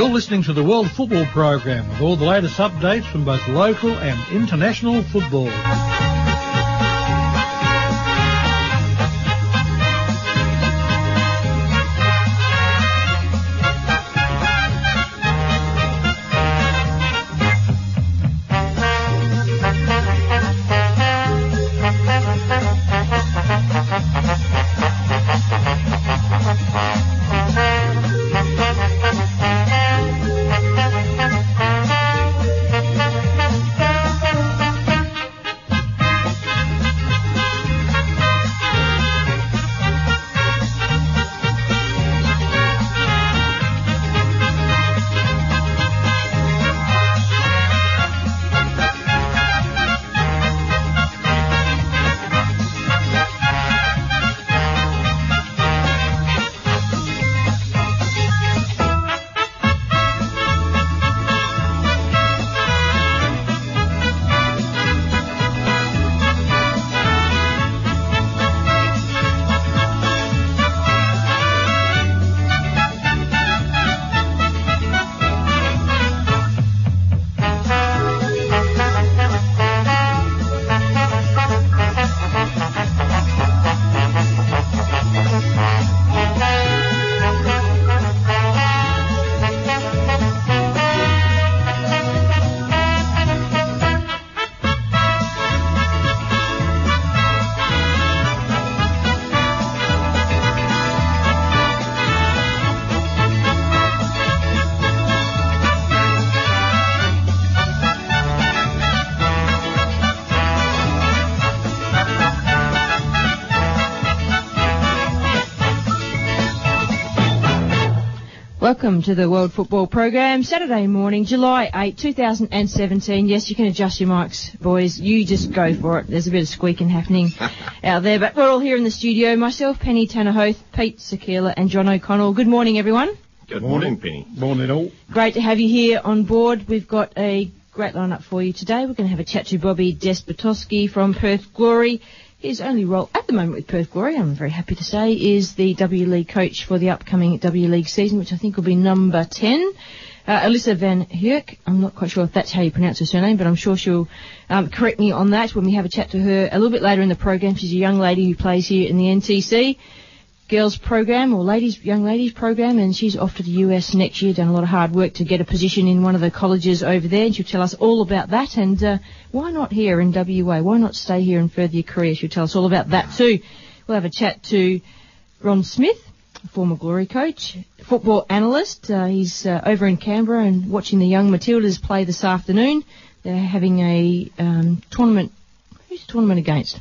You're listening to the World Football Program with all the latest updates from both local and international football. Welcome to the World Football Program, Saturday morning, July 8, 2017. Yes, you can adjust your mics, boys. You just go for it. There's a bit of squeaking happening out there, but we're all here in the studio. Myself, Penny Tannerhoth, Pete Sakila and John O'Connell. Good morning, everyone. Good morning, Penny. Morning, all. Great to have you here on board. We've got a great lineup for you today. We're going to have a chat to Bobby Despotovski from Perth Glory. His only role at the moment with Perth Glory, I'm very happy to say, is the W League coach for the upcoming W League season, which I think will be number 10. Alyssa van Heurck, I'm not quite sure if that's how you pronounce her surname, but I'm sure she'll correct me on that when we have a chat to her a little bit later in the program. She's a young lady who plays here in the NTC girls program, or young ladies program, and she's off to the US next year, done a lot of hard work to get a position in one of the colleges over there, and she'll tell us all about that. And why not here in WA? Why not stay here and further your career? She'll tell us all about that too. We'll have a chat to Ron Smith, former Glory coach, football analyst. He's over in Canberra and watching the young Matildas play this afternoon. They're having a tournament. Who's the tournament against?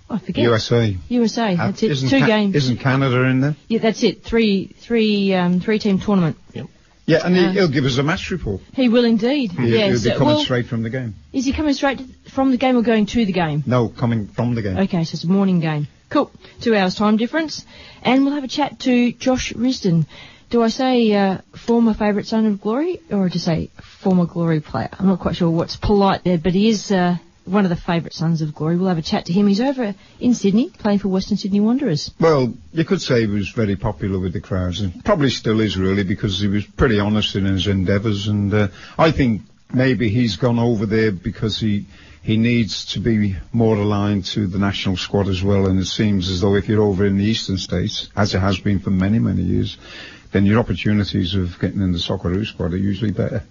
I forget. USA. That's it. Two games. Isn't Canada in there? Yeah, that's it. Three-team tournament. Yep. Yeah, and he'll give us a match report. He will indeed. He'll be coming straight from the game. Is he coming straight from the game or going to the game? No, coming from the game. Okay, so it's a morning game. Cool. 2 hours time difference. And we'll have a chat to Josh Risdon. Do I say former favourite son of Glory, or to say former Glory player? I'm not quite sure what's polite there, but he is one of the favourite sons of Glory. We'll have a chat to him. He's over in Sydney, playing for Western Sydney Wanderers. Well, you could say he was very popular with the crowds, and probably still is, really, because he was pretty honest in his endeavours, and I think maybe he's gone over there because he needs to be more aligned to the national squad as well, and it seems as though if you're over in the eastern states, as it has been for many, many years, then your opportunities of getting in the Socceroos squad are usually better.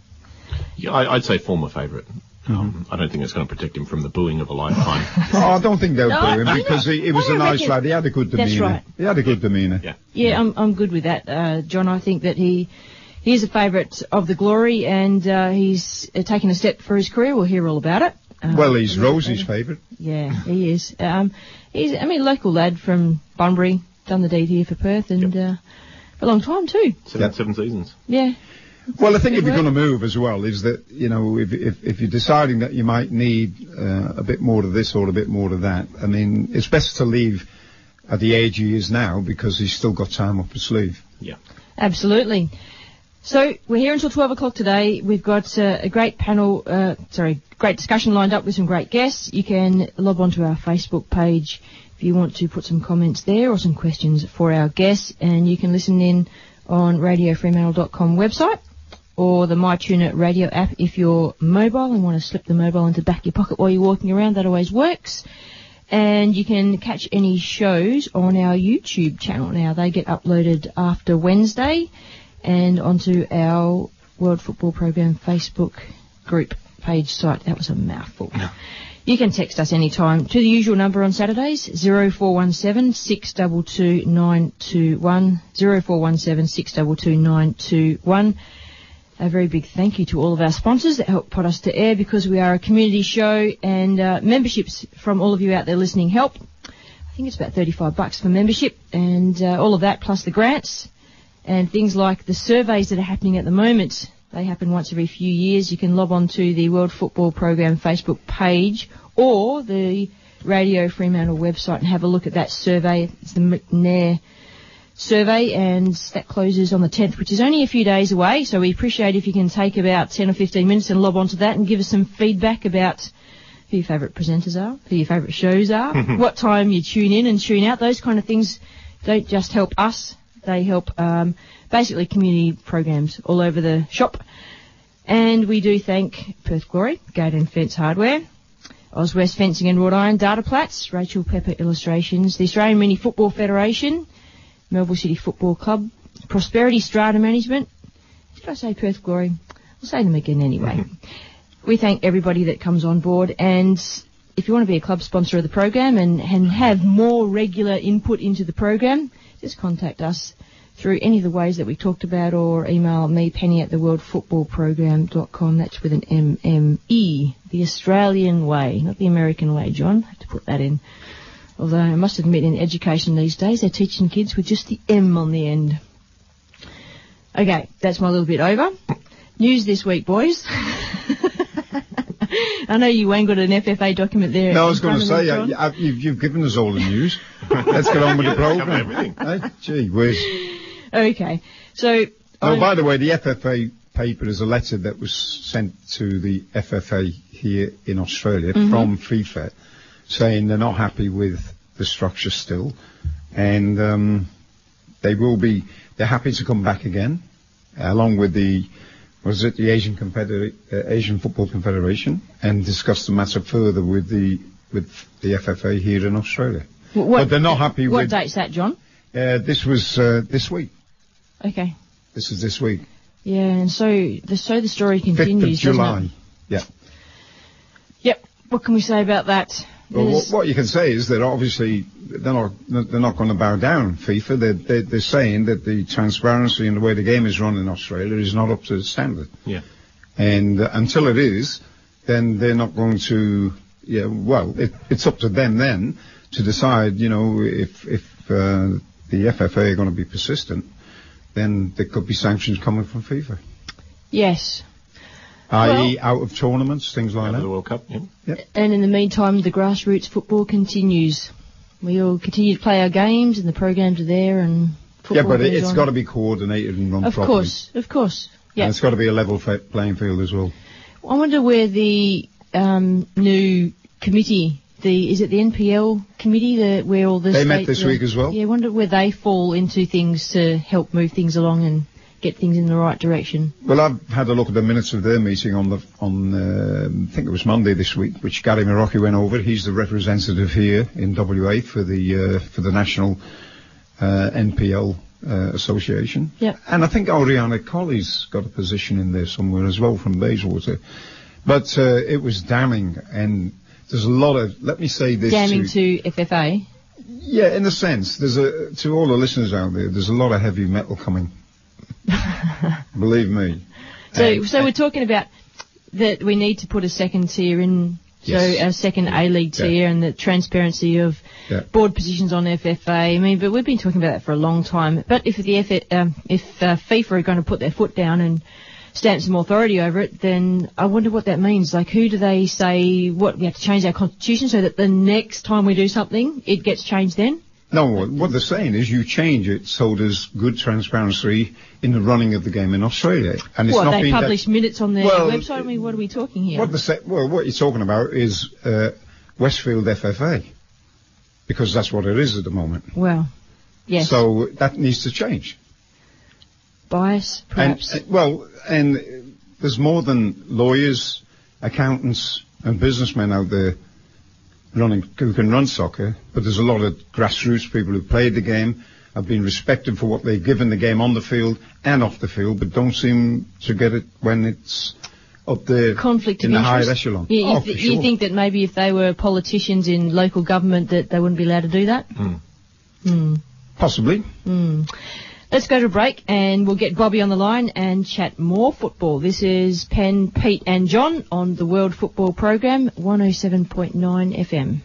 Yeah, I'd say former favourite. I don't think it's going to protect him from the booing of a lifetime. I don't think they'll boo him because he was a nice lad. He had a good demeanour. That's right. He had a good demeanour. Yeah, I'm good with that, John. I think that he is a favourite of the Glory, and he's taken a step for his career. We'll hear all about it. Well, he's Rosie's favourite. Yeah, he is. He's a local lad from Bunbury, done the deed here for Perth, and a long time too. Seven seasons. Yeah. Well, I think if you're going to move as well is that, you know, if you're deciding that you might need a bit more of this or a bit more of that, I mean, it's best to leave at the age he is now because he's still got time up his sleeve. Yeah. Absolutely. So we're here until 12 o'clock today. We've got a great great discussion lined up with some great guests. You can log on to our Facebook page if you want to put some comments there or some questions for our guests, and you can listen in on radiofremantle.com website, or the MyTuner radio app if you're mobile and want to slip the mobile into the back of your pocket while you're walking around. That always works. And you can catch any shows on our YouTube channel now. They get uploaded after Wednesday and onto our World Football Program Facebook group page site. That was a mouthful. No. You can text us anytime to the usual number on Saturdays, 0417 622 921, 0417 622 921. A very big thank you to all of our sponsors that help put us to air, because we are a community show, and memberships from all of you out there listening help. I think it's about $35 for membership, and all of that plus the grants and things like the surveys that are happening at the moment. They happen once every few years. You can log on to the World Football Program Facebook page or the Radio Fremantle website and have a look at that survey. It's the McNair survey, and that closes on the 10th, which is only a few days away. So we appreciate if you can take about 10 or 15 minutes and log on to that and give us some feedback about who your favourite presenters are, who your favourite shows are, what time you tune in and tune out. Those kind of things don't just help us. They help basically community programs all over the shop. And we do thank Perth Glory, Gate and Fence Hardware, Oz West Fencing and Wrought Iron, Data Plats, Rachel Pepper Illustrations, the Australian Mini Football Federation, Melbourne City Football Club, Prosperity Strata Management. Did I say Perth Glory? I'll say them again anyway. We thank everybody that comes on board, and if you want to be a club sponsor of the program and have more regular input into the program, just contact us through any of the ways that we talked about, or email me, Penny, at theworldfootballprogram.com. That's with an M-M-E, the Australian way, not the American way, John. I have to put that in. Although I must admit, in education these days, they're teaching kids with just the M on the end. Okay, that's my little bit over. News this week, boys. I know you ain't got an FFA document there. No, I was going to say, you've given us all the news. Let's get on with the programme. Gee whiz. Okay, so... Oh, by the way, the FFA paper is a letter that was sent to the FFA here in Australia from FIFA, saying they're not happy with the structure still, and they're happy to come back again, along with the Asian Football Confederation, and discuss the matter further with the FFA here in Australia. But they're not happy with... What date's that, John? This was this week. Okay. This is this week. Yeah, and so the story continues, 5th of July. doesn't it? Yeah. Yep. What can we say about that? Well, what you can say is that obviously they're not going to bow down, FIFA. They're saying that the transparency and the way the game is run in Australia is not up to the standard. Yeah. And until it is, then they're not going to. Yeah. Well, it's up to them then to decide. You know, if the FFA are going to be persistent, then there could be sanctions coming from FIFA. Yes. I.e. out of tournaments, things like that. The World Cup, yeah. Yep. And in the meantime, the grassroots football continues. We all continue to play our games, and the programs are there, and football. Yeah, but it's got to be coordinated and run properly. Of course. Yeah. And it's got to be a level playing field as well. I wonder where the new committee, is it the NPL committee, where all the They met this week as well. Yeah, I wonder where they fall into things to help move things along and get things in the right direction. Well, I've had a look at the minutes of their meeting on I think it was Monday this week, which Gary Marocchi went over. He's the representative here in WA for the national NPL association. Yeah. And I think Oriana Colley's got a position in there somewhere as well from Bayswater. But it was damning, and there's a lot of, let me say this. Damning to FFA? Yeah, in a sense. To all the listeners out there, there's a lot of heavy metal coming. Believe me. So we're talking about that we need to put a second tier in, yes. So a second A-League tier, and the transparency of board positions on FFA. I mean, but we've been talking about that for a long time. But if FIFA are going to put their foot down and stamp some authority over it, then I wonder what that means. Like, who do they say, what, we have to change our constitution so that the next time we do something, it gets changed then? No, what they're saying is you change it so there's good transparency in the running of the game in Australia. And it's they publish minutes on their website? I mean, what are we talking here? What you're talking about is Westfield FFA, because that's what it is at the moment. Well, yes. So that needs to change. bias, perhaps. And there's more than lawyers, accountants and businessmen out there who can run soccer, but there's a lot of grassroots people who played the game, have been respected for what they've given the game on the field and off the field, but don't seem to get it when it's up there conflict in of the higher interest. echelon. You think that maybe if they were politicians in local government that they wouldn't be allowed to do that? Possibly. Let's go to a break and we'll get Bobby on the line and chat more football. This is Penn, Pete and John on the World Football Program, 107.9 FM.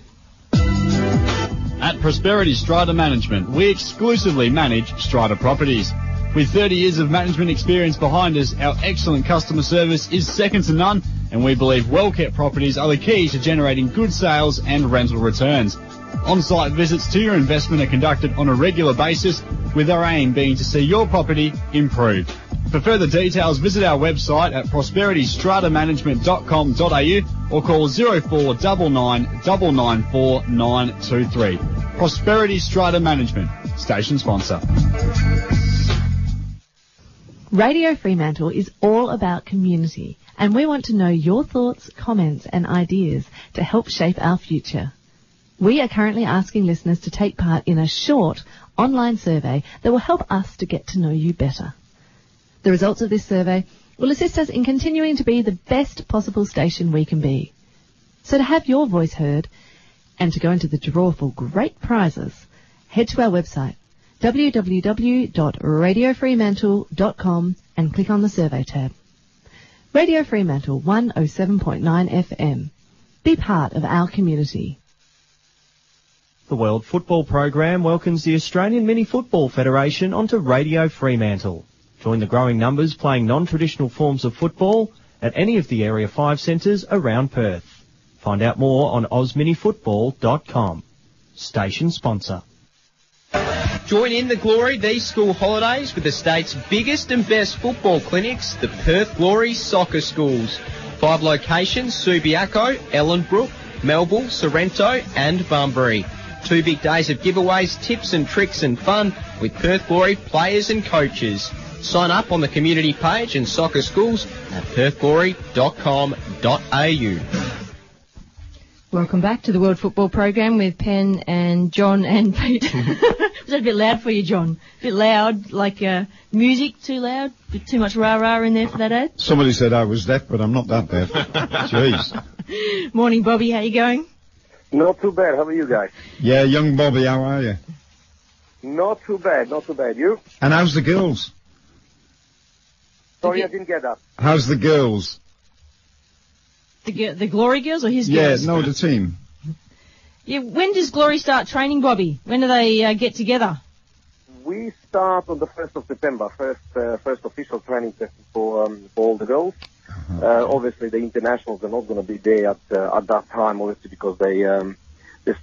At Prosperity Strata Management, we exclusively manage strata properties. With 30 years of management experience behind us, our excellent customer service is second to none, and we believe well-kept properties are the key to generating good sales and rental returns. On-site visits to your investment are conducted on a regular basis, with our aim being to see your property improved. For further details, visit our website at prosperitystratamanagement.com.au or call 0499 994 923. Prosperity Strata Management, station sponsor. Radio Fremantle is all about community, and we want to know your thoughts, comments and ideas to help shape our future. We are currently asking listeners to take part in a short online survey that will help us to get to know you better. The results of this survey will assist us in continuing to be the best possible station we can be. So to have your voice heard and to go into the draw for great prizes, head to our website www.radiofremantle.com and click on the survey tab. Radio Fremantle 107.9 FM. Be part of our community. The World Football Program welcomes the Australian Mini Football Federation onto Radio Fremantle. Join the growing numbers playing non-traditional forms of football at any of the Area 5 centres around Perth. Find out more on ozminifootball.com. Station sponsor. Join in the glory these school holidays with the state's biggest and best football clinics, the Perth Glory Soccer Schools. 5 locations, Subiaco, Ellenbrook, Melville, Sorrento and Bunbury. 2 big days of giveaways, tips and tricks and fun with Perth Glory players and coaches. Sign up on the community page and soccer schools at perthglory.com.au. Welcome back to the World Football Program with Penn and John and Pete. Was that a bit loud for you, John? A bit loud, like music, too loud? A bit too much rah-rah in there for that ad? Somebody said I was deaf, but I'm not that deaf. Jeez. Morning, Bobby. How you going? Not too bad. How are you guys? Yeah, young Bobby, how are you? Not too bad, not too bad. You? And how's the girls? Sorry, I didn't get that. How's the girls? The Glory girls or his girls? Yeah, no, the team. Yeah, when does Glory start training, Bobby? When do they get together? We start on the 1st of September, first official training session for all the girls. Obviously, the internationals are not going to be there at that time, obviously, because they're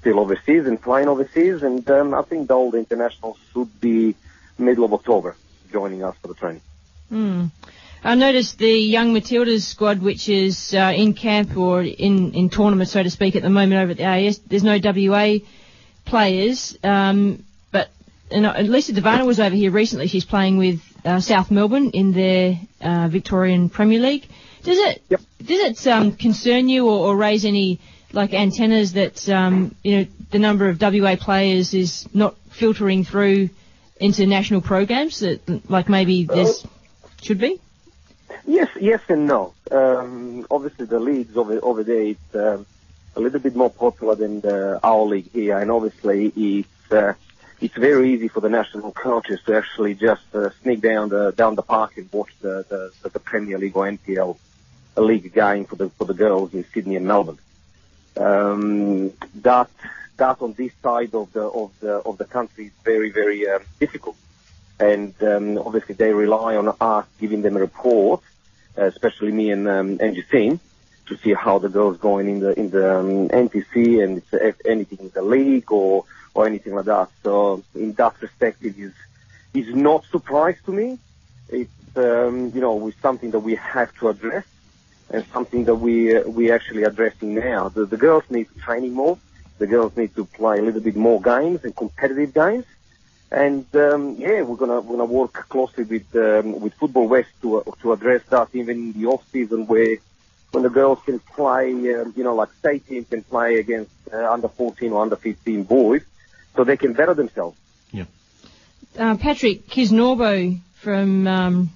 still overseas and flying overseas. And I think all the internationals should be middle of October joining us for the training. I noticed the Young Matildas squad, which is in camp or in tournament, so to speak, at the moment over at the AIS. There's no WA players, but Alyssa Devana was over here recently. She's playing with South Melbourne in their Victorian Premier League. Does it concern you or raise any antennas that the number of WA players is not filtering through into national programs that maybe there's should be? Yes and no. Obviously, the leagues over there, it's a little bit more popular than our league here, and obviously it's very easy for the national coaches to actually just sneak down the park and watch the Premier League or NPL league game for the girls in Sydney and Melbourne. That on this side of the country is very very difficult, and obviously they rely on us giving them a report, especially me and Justine, to see how the girls going in the NTC and if anything in the league or anything like that. So in that respect, it is not surprise to me. It's it's something that we have to address and something that we actually addressing now. The girls need training more. The girls need to play a little bit more games and competitive games. And we're gonna work closely with Football West to address that even in the off season, when the girls can play, like state teams can play against under 14 or under 15 boys, so they can better themselves. Yeah. Patrick Kisnorbo from I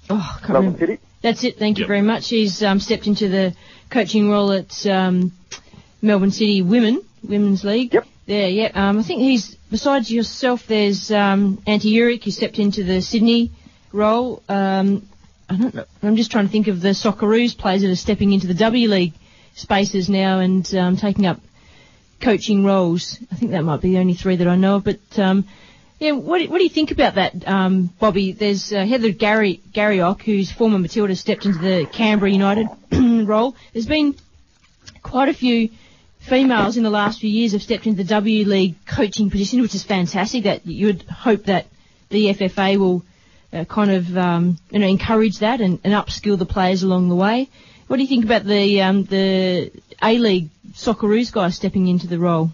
can't remember. City. That's it. Thank you very much. He's stepped into the coaching role at Melbourne City Women's League. Yep. There, yeah. I think he's, besides yourself, there's Auntie Heurck, who stepped into the Sydney role. I don't know. I'm just trying to think of the Socceroos players that are stepping into the W League spaces now and taking up coaching roles. I think that might be the only three that I know of. But, what do you think about that, Bobby? There's Heather Garriock, who's former Matilda, stepped into the Canberra United role. There's been quite a few females in the last few years have stepped into the W League coaching position, which is fantastic. That you would hope that the FFA will encourage that and upskill the players along the way. What do you think about the A League Socceroos guys stepping into the role?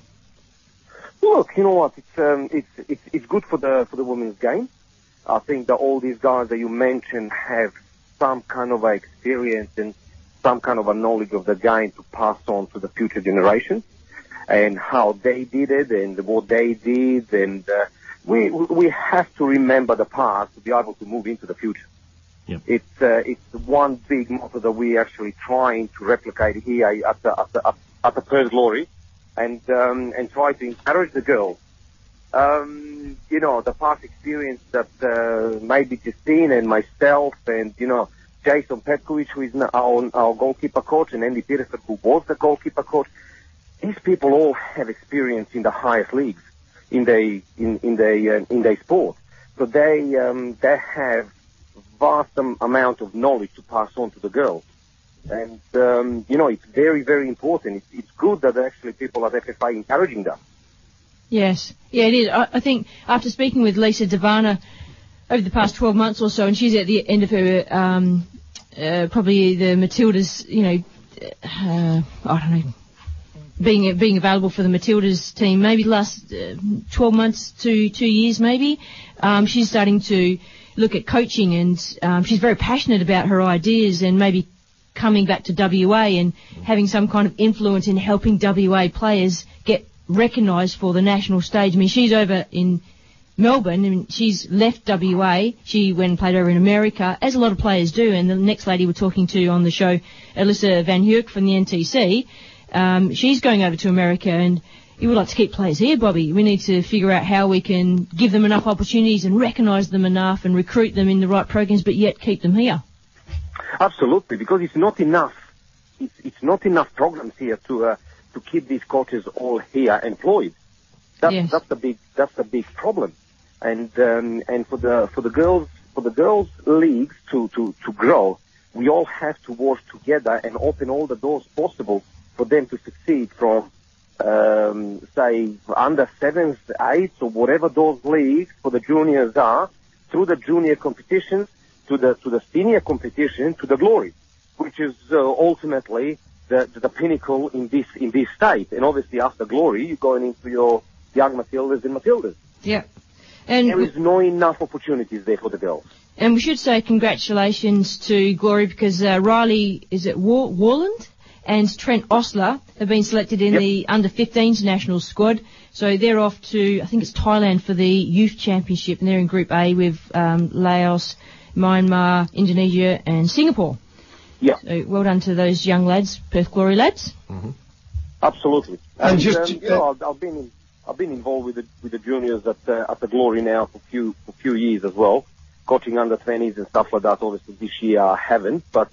Look, you know what? It's good for the women's game. I think that all these guys that you mentioned have some kind of experience and some kind of a knowledge of the game to pass on to the future generations, and how they did it and what they did, and we have to remember the past to be able to move into the future. Yep. It's one big motto that we actually trying to replicate here at the Perth Glory, and try to encourage the girls. The past experience that maybe Justine and myself and Jason Petkovic, who is our goalkeeper coach, and Andy Peterson, who was the goalkeeper coach. These people all have experience in the highest leagues in their sport, so they have vast amount of knowledge to pass on to the girls, and it's very, very important. It's good that actually people at FFA encouraging them. Yes, yeah, it is. I think after speaking with Lisa Devana over the past 12 months or so, and she's at the end of her probably the Matildas, I don't know, being available for the Matildas team, maybe the last 12 months to 2 years maybe. She's starting to look at coaching, and she's very passionate about her ideas and maybe coming back to WA and having some kind of influence in helping WA players get recognised for the national stage. I mean, she's over in Melbourne, and she's left WA. She went and played over in America, as a lot of players do. And the next lady we're talking to on the show, Alyssa Van Heurck from the NTC, she's going over to America, and you would like to keep players here, Bobby. We need to figure out how we can give them enough opportunities and recognise them enough and recruit them in the right programs, but yet keep them here. Absolutely, because it's not enough. It's not enough programs here to keep these coaches all here employed. That's the big problem. And for the girls leagues to grow, we all have to work together and open all the doors possible for them to succeed, from say under 7s, 8s, or whatever those leagues for the juniors are, through the junior competitions to the senior competition, to the glory, which is ultimately the pinnacle in this state. And obviously after glory, you're going into your young Matildas and Matildas. Yeah. And there is no enough opportunities there for the girls. And we should say congratulations to Glory, because Riley, is it Warland, and Trent Osler have been selected in the under-15s national squad. So they're off to, I think it's Thailand, for the youth championship, and they're in Group A with Laos, Myanmar, Indonesia and Singapore. Yeah. So well done to those young lads, Perth Glory lads. Mm-hmm. Absolutely. And I've been involved with the juniors at the Glory now for a few years as well, coaching under 20s and stuff like that. Obviously this year I haven't, but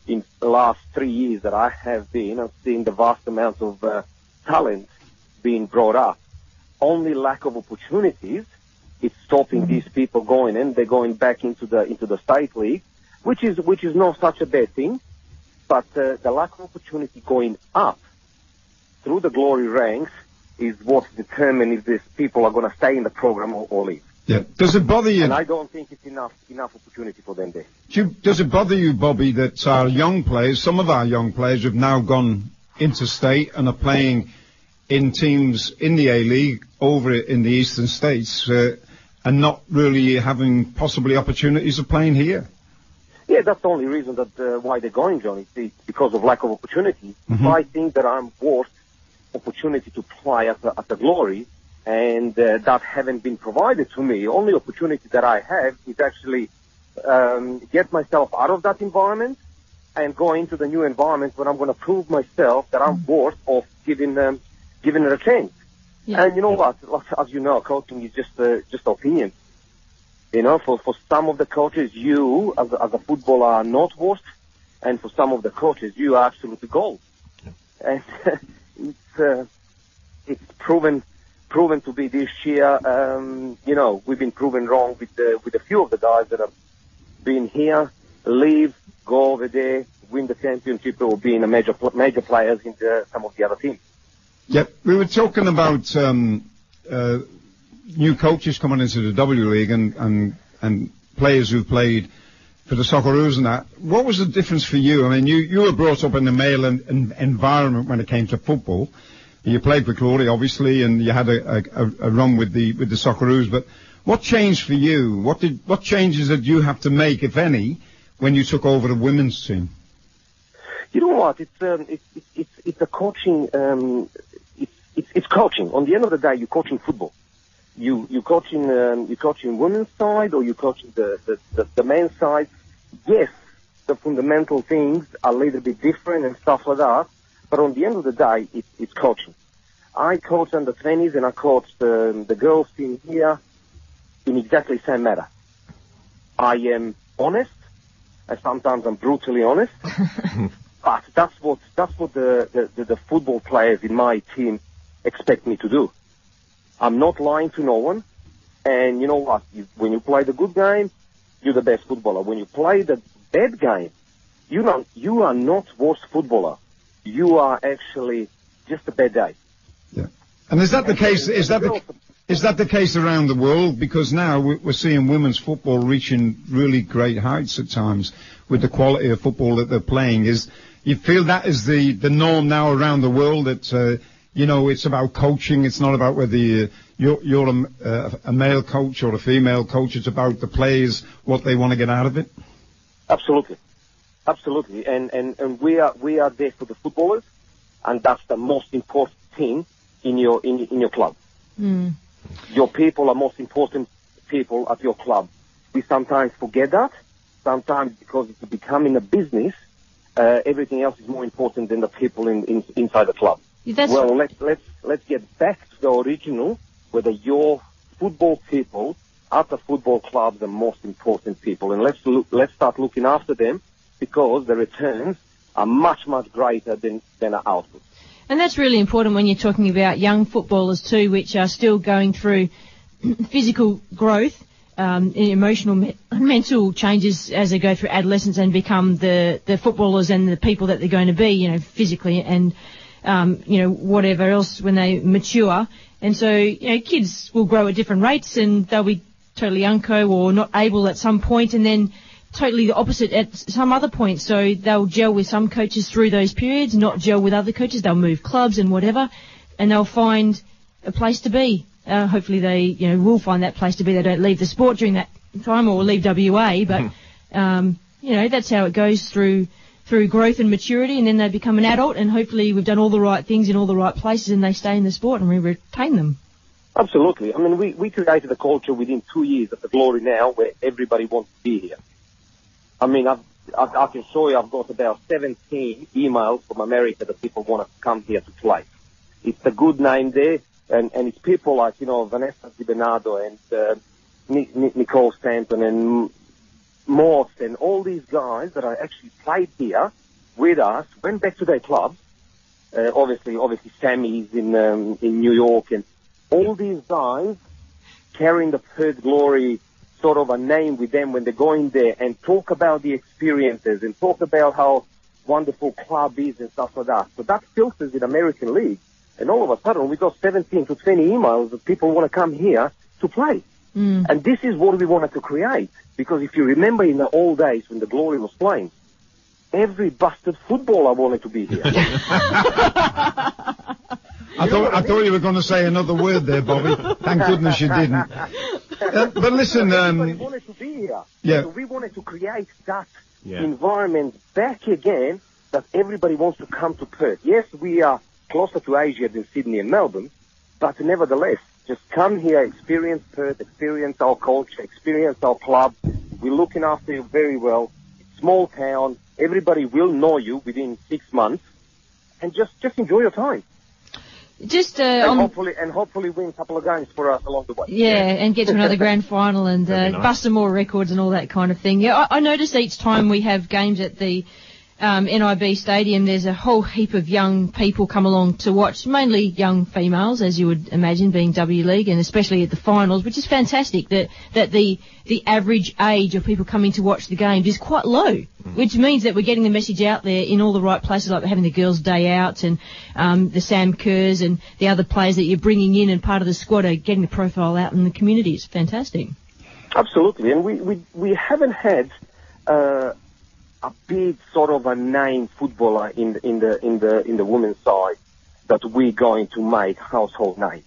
in the last 3 years that I have been, I've seen the vast amount of talent being brought up. Only lack of opportunities is stopping these people going, and they're going back into the state league, which is not such a bad thing, but the lack of opportunity going up through the Glory ranks is what determines if these people are going to stay in the program or leave. Yeah. Does it bother you? And I don't think it's enough opportunity for them there. Does it bother you, Bobby, that our young players, some of our young players, have now gone interstate and are playing in teams in the A-League over in the eastern states and not really having possibly opportunities of playing here. Yeah, that's the only reason that why they're going, John. It's because of lack of opportunity. Mm-hmm. I think that I'm worth opportunity to play at the Glory, and that haven't been provided to me. Only opportunity that I have is actually get myself out of that environment and go into the new environment where I'm going to prove myself that I'm worth of giving it a chance. Yeah. And you know what? As you know, coaching is just opinion. You know, for some of the coaches, you as a footballer are not worth, and for some of the coaches, you are absolutely gold. And it's proven to be this year. You know, we've been proven wrong with a few of the guys that have been here, leave, go over there, win the championship, or being a major players in some of the other teams. Yep, we were talking about new coaches coming into the W League and players who've played for the Socceroos and that. What was the difference for you? I mean, you were brought up in the male environment when it came to football. You played for Glory, obviously, and you had a run with the Socceroos. But what changed for you? What changes did you have to make, if any, when you took over the women's team? You know what? It's a coaching. It's coaching. On the end of the day, you're coaching football. You coaching women's side, or you coaching the men's side. Yes, the fundamental things are a little bit different and stuff like that. But on the end of the day, it's coaching. I coach under 20s and I coach the girls team here in exactly the same matter. I am honest, and sometimes I'm brutally honest. But that's what the football players in my team expect me to do. I'm not lying to no one. And you know what? When you play the good game, you're the best footballer. When you play the bad game, you are not worse footballer. You are actually just a bad day. Yeah. And is that the case? Is that the case around the world? Because now we're seeing women's football reaching really great heights at times with the quality of football that they're playing. You feel that is the norm now around the world, that it's about coaching. It's not about whether you're a male coach or a female coach. It's about the players, what they want to get out of it. Absolutely. And we are there for the footballers, and that's the most important thing in your club. Mm. Your people are most important people at your club. We sometimes forget that. Sometimes because it's becoming a business, everything else is more important than the people inside the club. Well, let's get back to the original, whether your football people at the football club are the most important people, and let's start looking after them, because the returns are much, much greater than our output. And that's really important when you're talking about young footballers too, which are still going through physical growth, emotional, mental changes as they go through adolescence and become the footballers and the people that they're going to be, physically and, whatever else when they mature. And so, kids will grow at different rates and they'll be totally unco or not able at some point, and then totally the opposite at some other point. So they'll gel with some coaches through those periods, not gel with other coaches. They'll move clubs and whatever, and they'll find a place to be. Hopefully they, will find that place to be. They don't leave the sport during that time or leave WA, but, that's how it goes through growth and maturity, and then they become an adult, and hopefully we've done all the right things in all the right places and they stay in the sport and we retain them. Absolutely. I mean, we created a culture within 2 years at the Glory now where everybody wants to be here. I mean, I can show you I've got about 17 emails from America that people want to come here to play. It's a good name there, and it's people like, Vanessa Di Bernardo and Nicole Stanton and Morse and all these guys that are actually played here with us, went back to their clubs. Obviously Sammy's in New York, and all these guys carrying the Perth Glory sort of a name with them when they go in there and talk about the experiences and talk about how wonderful club is and stuff like that. So that filters in American League, and all of a sudden we got 17 to 20 emails that people want to come here to play. Mm. And this is what we wanted to create, because if you remember in the old days when the Glory was playing, every bastard footballer wanted to be here. I thought you were going to say another word there, Bobby. Thank goodness you didn't. But listen, everybody wanted to be here. Yeah. So we wanted to create that environment back again, that everybody wants to come to Perth. Yes, we are closer to Asia than Sydney and Melbourne, but nevertheless, just come here, experience Perth, experience our culture, experience our club. We're looking after you very well. Small town, everybody will know you within 6 months, and just enjoy your time. And hopefully win a couple of games for us along the way. Yeah, and get to another grand final and bust some more records and all that kind of thing. Yeah, I notice each time we have games at the NIB Stadium, there's a whole heap of young people come along to watch, mainly young females, as you would imagine, being W League, and especially at the finals, which is fantastic that the average age of people coming to watch the games is quite low, which means that we're getting the message out there in all the right places, like having the girls' day out and the Sam Kerrs and the other players that you're bringing in and part of the squad are getting the profile out in the community. It's fantastic. Absolutely, and we haven't had a big sort of a name footballer in the women's side that we're going to make household name.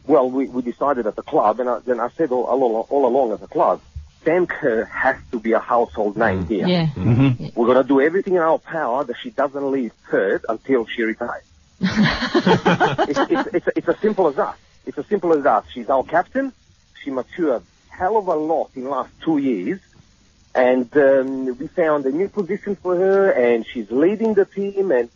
Well, we decided at the club, and then I said all along as a club, Sam Kerr has to be a household name here. Yeah. Mm-hmm. We're going to do everything in our power that she doesn't leave Perth until she retires. It's as simple as that. It's as simple as that. She's our captain. She matured hell of a lot in the last 2 years. And we found a new position for her, and she's leading the team, and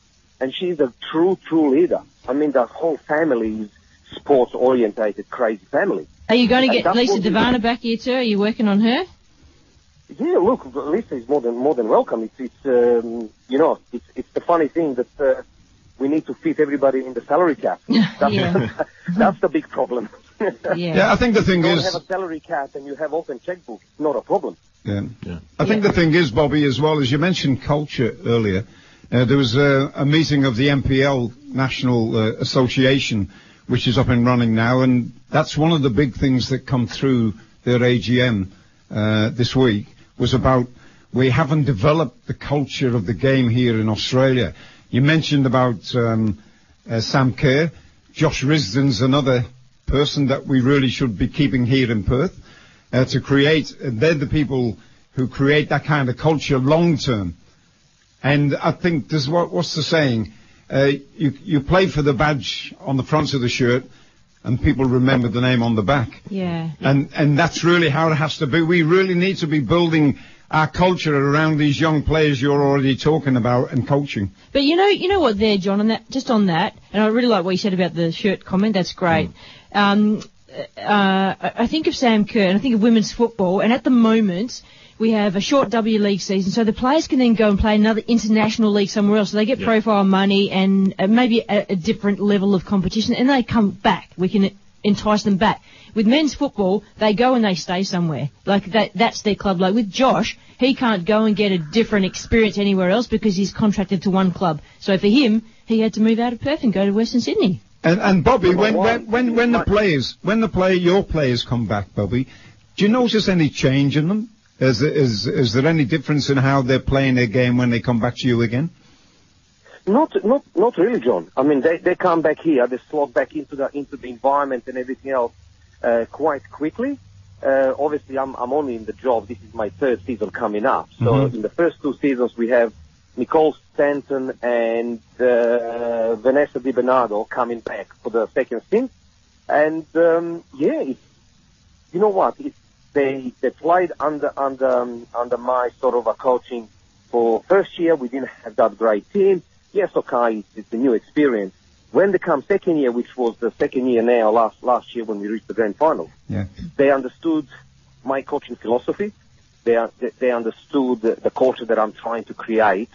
she's a true leader. I mean, the whole family is sports-orientated, crazy family. Are you going to get Lisa Devana back here too? Are you working on her? Yeah, look, Lisa is more than welcome. It's the funny thing that we need to fit everybody in the salary cap. That's the big problem. Yeah, I think the thing is, you have a salary cap and you have open checkbook. It's not a problem. Yeah. I think the thing is, Bobby, as well, as you mentioned culture earlier, there was a meeting of the MPL National Association, which is up and running now, and that's one of the big things that come through their AGM this week, was about we haven't developed the culture of the game here in Australia. You mentioned about Sam Kerr. Josh Risdon's another person that we really should be keeping here in Perth. To create, they're the people who create that kind of culture long term. And I think this is what's the saying? You play for the badge on the front of the shirt, and people remember the name on the back. Yeah. And that's really how it has to be. We really need to be building our culture around these young players you're already talking about and coaching. But you know what there, John, and just on that, and I really like what you said about the shirt comment. That's great. I think of Sam Kerr and I think of women's football, and at the moment we have a short W League season, so the players can then go and play another international league somewhere else, so they get profile money and maybe a different level of competition, and they come back. We can entice them back. With men's football, they go and they stay somewhere. Like that's their club. Like with Josh, he can't go and get a different experience anywhere else because he's contracted to one club. So for him, he had to move out of Perth and go to Western Sydney. And Bobby, when your players come back, Bobby, do you notice any change in them? Is there any difference in how they're playing their game when they come back to you again? Not really, John. I mean, they come back here, they slot back into the environment and everything else quite quickly. Obviously, I'm only in the job. This is my third season coming up. So in the first 2 seasons, we have Nicole Stanton and Vanessa Di Bernardo coming back for the second stint. And you know what? They played under my sort of a coaching for first year. We didn't have that great team. Yes, okay, it's a new experience. When they come second year, which was the second year now, last year when we reached the grand final, they understood my coaching philosophy. They understood the culture that I'm trying to create,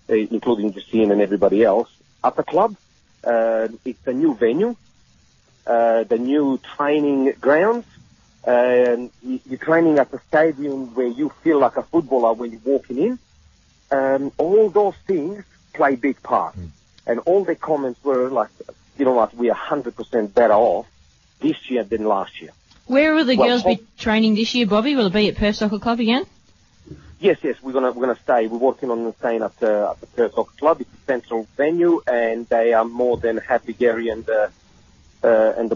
including Justine and everybody else at the club. It's a new venue, the new training grounds. You're training at a stadium where you feel like a footballer when you're walking in. All those things play big part. And all the comments were like, you know what, we are 100% better off this year than last year. Where will the girls be training this year, Bobby? Will it be at Perth Soccer Club again? Yes, we're gonna stay. We're working on staying at the Perth Soccer Club. It's a central venue, and they are more than happy. Gary and the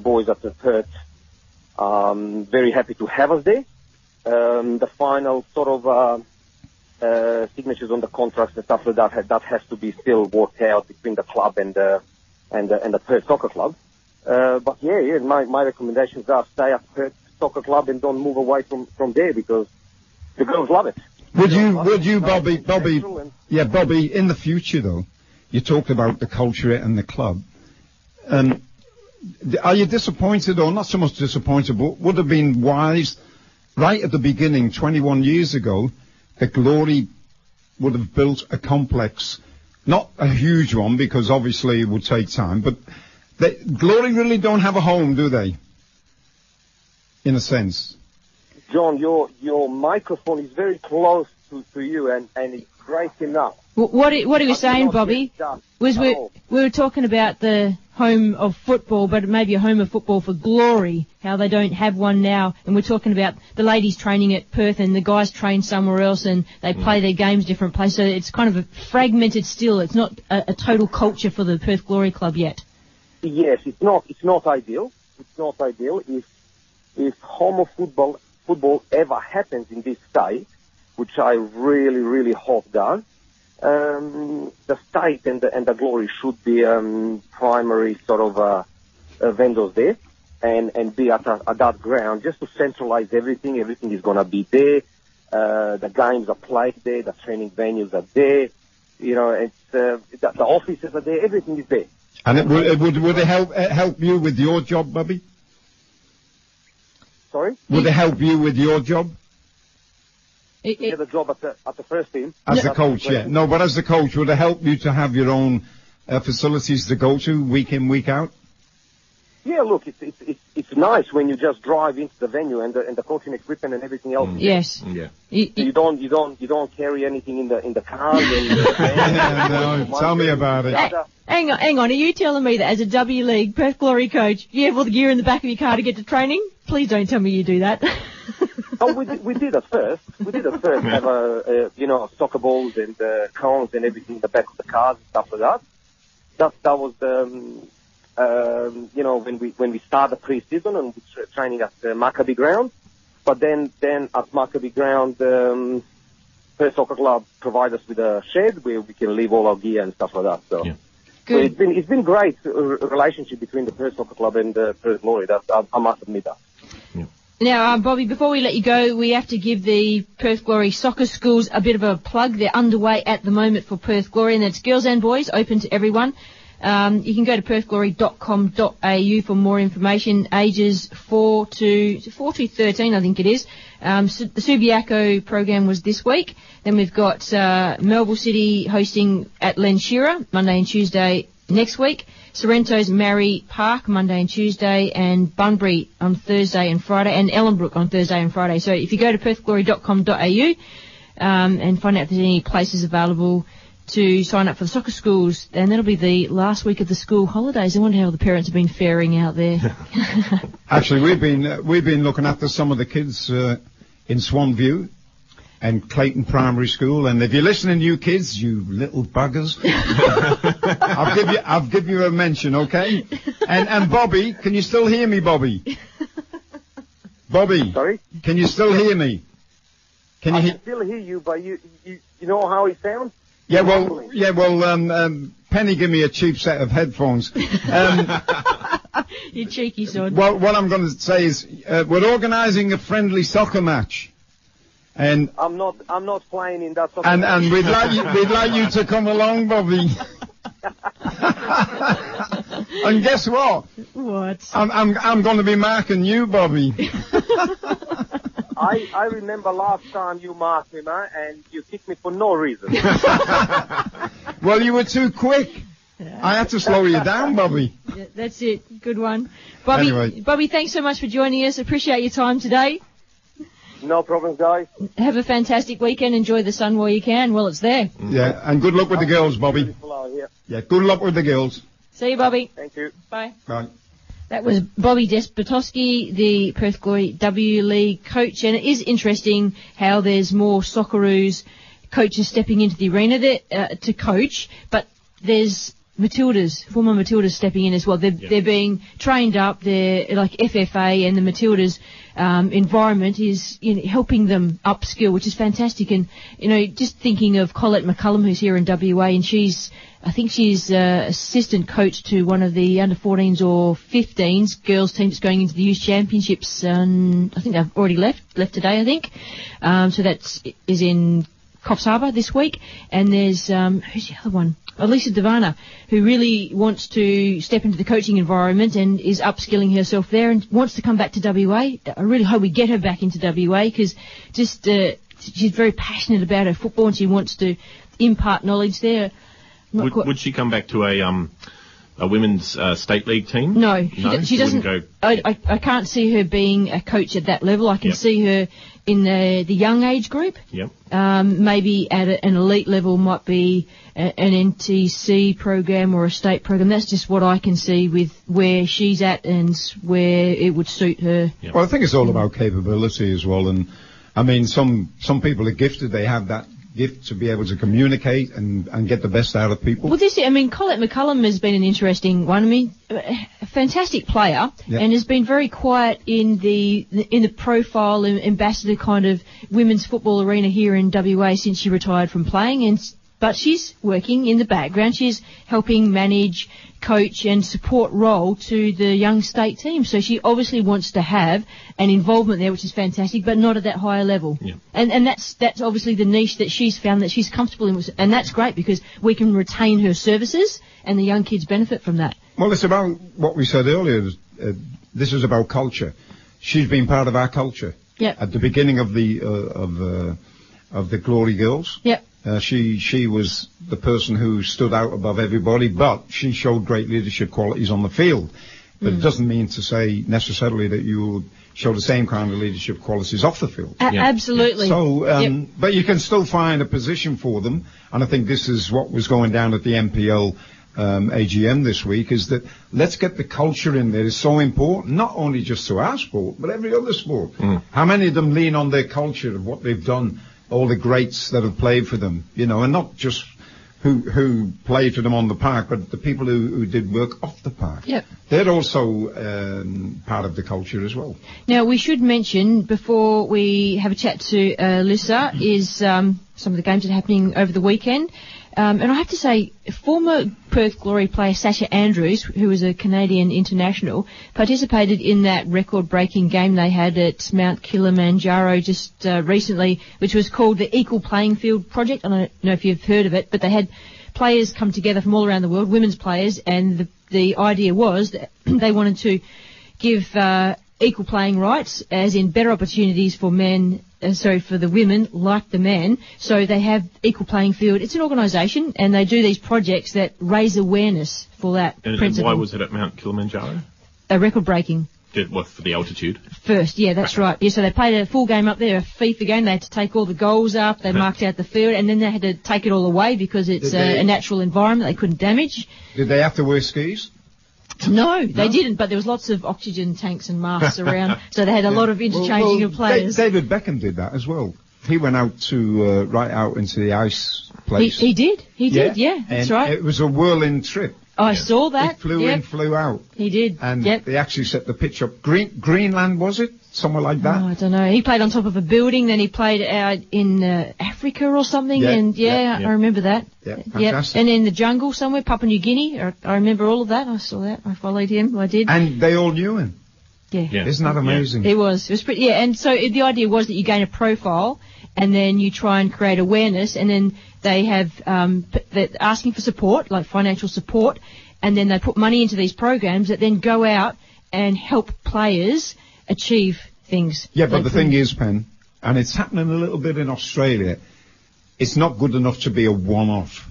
boys at the Perth, very happy to have us there. The final sort of signatures on the contracts and stuff like that has to be still worked out between the club and the Perth Soccer Club. But yeah, my recommendations are stay at Perth Soccer Club and don't move away from there because the girls love it. Would you, Bobby, in the future though, you talked about the culture and the club. Are you disappointed, or not so much disappointed, but would have been wise right at the beginning, 21 years ago, that Glory would have built a complex, not a huge one because obviously it would take time, but Glory really don't have a home, do they? In a sense. John, your microphone is very close to you, and it's great enough. What he was saying, Bobby, was we were talking about the home of football, but maybe a home of football for Glory, how they don't have one now, and we're talking about the ladies training at Perth and the guys train somewhere else and they play their games different places, so it's kind of a fragmented still. It's not a total culture for the Perth Glory Club yet. Yes, it's not ideal. It's not ideal. If home of football ever happens in this state, which I really, really hope does, the state and the Glory should be primary sort of vendors there and be at that ground just to centralize everything. Everything is going to be there. The games are played there. The training venues are there. You know, it's the offices are there. Everything is there. And would it help you with your job, Bobby? Sorry? Would it help you with your job? Get a job at the first team. As a coach, yeah. No, but as a coach, would it help you to have your own facilities to go to week in, week out? Yeah, look, it's nice when you just drive into the venue and the coaching equipment and everything else. Yes. Yeah. You don't carry anything in the car. No, tell me about it. Hang on. Are you telling me that as a W League Perth Glory coach, you have all the gear in the back of your car to get to training? Please don't tell me you do that. Oh, we did at first. Have soccer balls and cones and everything in the back of the cars and stuff like that. That was when we started pre-season and we were training at the Maccabi ground. But then at Maccabi ground, Perth Soccer Club provide us with a shed where we can leave all our gear and stuff like that. So. Yeah. So it's been great relationship between the Perth Soccer Club and the Perth Glory. I must admit that. Yeah. Now, Bobby, before we let you go, we have to give the Perth Glory soccer schools a bit of a plug. They're underway at the moment for Perth Glory, and it's girls and boys, open to everyone. You can go to perthglory.com.au for more information. Ages 4 to 13, I think it is. The Subiaco program was this week. Then we've got Melville City hosting at Len Shearer Monday and Tuesday next week. Sorrento's Mary Park Monday and Tuesday, and Bunbury on Thursday and Friday, and Ellenbrook on Thursday and Friday. So if you go to perthglory.com.au and find out if there's any places available to sign up for the soccer schools, and that'll be the last week of the school holidays. I wonder how the parents have been faring out there. Actually, we've been looking after some of the kids in Swanview and Clayton Primary School, and if you're listening, you kids, you little buggers, I'll give you a mention, okay? And Bobby, can you still hear me, Bobby? Bobby, sorry, can you still hear me? I can still hear you, but you know how it sounds? Yeah, well, Penny give me a cheap set of headphones. You cheeky son. Well, what I'm going to say is, we're organising a friendly soccer match. And I'm not playing in that soccer match. And we'd like you to come along, Bobby. And guess what? What? I'm going to be marking you, Bobby. I remember last time you marked me, man, and you kicked me for no reason. Well, you were too quick. Yeah. I had to slow you down, Bobby. Yeah, that's it. Good one. Bobby, anyway. Bobby, thanks so much for joining us. Appreciate your time today. No problem, guys. Have a fantastic weekend. Enjoy the sun while you can, while it's there. Yeah, and good luck with the girls, Bobby. Yeah, good luck with the girls. See you, Bobby. Thank you. Bye. Bye. That was Bobby Despotovski, the Perth Glory W League coach, and it is interesting how there's more Socceroos coaches stepping into the arena there to coach, but there's former Matildas stepping in as well. They're being trained up. They're like FFA, and the Matildas environment is helping them upskill, which is fantastic. And just thinking of Colette McCullum, who's here in WA, and I think she's assistant coach to one of the under 14s or 15s girls team that's going into the youth championships. I think they've already left today, I think. So that is in Coffs Harbour this week. And there's who's the other one? Alyssa Devana, who really wants to step into the coaching environment and is upskilling herself there and wants to come back to WA. I really hope we get her back into WA because she's very passionate about her football and she wants to impart knowledge there. Would she come back to a women's state league team? No, she doesn't. Go. I can't see her being a coach at that level. I can see her in the young age group. Yep. Maybe at an elite level might be an NTC program or a state program. That's just what I can see with where she's at and where it would suit her. Yep. Well, I think it's all about capability as well. And I mean, some people are gifted. They have that gift to be able to communicate and get the best out of people. Well, Colette McCullum has been an interesting one. I mean, a fantastic player and has been very quiet in the profile and ambassador kind of women's football arena here in WA since she retired from playing. But she's working in the background. She's helping manage, coach and support role to the young state team. So she obviously wants to have an involvement there, which is fantastic, but not at that higher level. Yeah. And that's obviously the niche that she's found that she's comfortable in. And that's great because we can retain her services and the young kids benefit from that. Well, it's about what we said earlier. This is about culture. She's been part of our culture. Yeah. At the beginning of the Glory Girls. Yeah. She was the person who stood out above everybody, but she showed great leadership qualities on the field. But it doesn't mean to say necessarily that you will show the same kind of leadership qualities off the field. Absolutely. So, but you can still find a position for them, and I think this is what was going down at the MPL AGM this week, is that let's get the culture in there. It's so important, not only just to our sport, but every other sport. How many of them lean on their culture of what they've done, all the greats that have played for them, and not just who played for them on the park, but the people who did work off the park. Yep. They're also part of the culture as well. Now, we should mention, before we have a chat to Alyssa, is some of the games that are happening over the weekend. And I have to say, former Perth Glory player Sasha Andrews, who was a Canadian international, participated in that record-breaking game they had at Mount Kilimanjaro just recently, which was called the Equal Playing Field Project. I don't know if you've heard of it, but they had players come together from all around the world, women's players, and the idea was that they wanted to give equal playing rights, as in better opportunities for for the women like the men. So they have equal playing field. It's an organisation, and they do these projects that raise awareness for that principle. And why was it at Mount Kilimanjaro? Record breaking. What, for the altitude? First, yeah, that's right. Yeah, so they played a full game up there, a FIFA game. They had to take all the goals up. They marked out the field, and then they had to take it all away because it's a natural environment they couldn't damage. Did they have to wear skis? No, they didn't, but there was lots of oxygen tanks and masks around, so they had a lot of interchanging of players. David Beckham did that as well. He went out to right out into the ice place. He did, yeah, that's right. It was a whirling trip. I saw that. He flew in, flew out. He did. And they actually set the pitch up. Greenland, was it? Somewhere like that? Oh, I don't know. He played on top of a building, then he played out in Africa or something, I remember that. Yeah, fantastic. And in the jungle somewhere, Papua New Guinea. I remember all of that. I saw that. I followed him. I did. And they all knew him. Yeah. Isn't that amazing? It was pretty, and so the idea was that you gain a profile, and then you try and create awareness, and then they have, they're asking for support, like financial support, and then they put money into these programs that then go out and help players achieve things. Yeah, but the thing is, Pen, and it's happening a little bit in Australia, it's not good enough to be a one-off.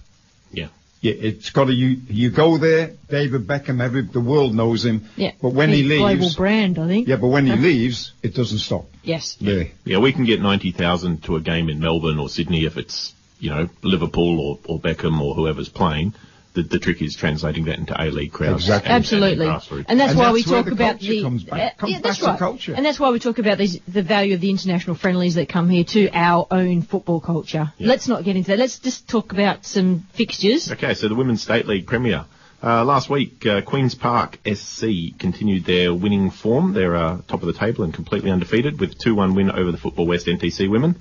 Yeah. Yeah, it's got to, you go there, David Beckham, the world knows him. Yeah. But when he leaves. Global brand, I think. Yeah, but when he leaves, it doesn't stop. Yes. Yeah, we can get 90,000 to a game in Melbourne or Sydney if it's, Liverpool or Beckham or whoever's playing. The trick is translating that into A-League crowds. Exactly. Absolutely. And that's why we talk about the comes back that's to right. culture. And that's why we talk about the value of the international friendlies that come here to our own football culture. Yeah. Let's not get into that. Let's just talk about some fixtures. Okay, so the Women's State League Premier. Last week, Queen's Park SC continued their winning form. They're top of the table and completely undefeated with 2-1 win over the Football West NTC women.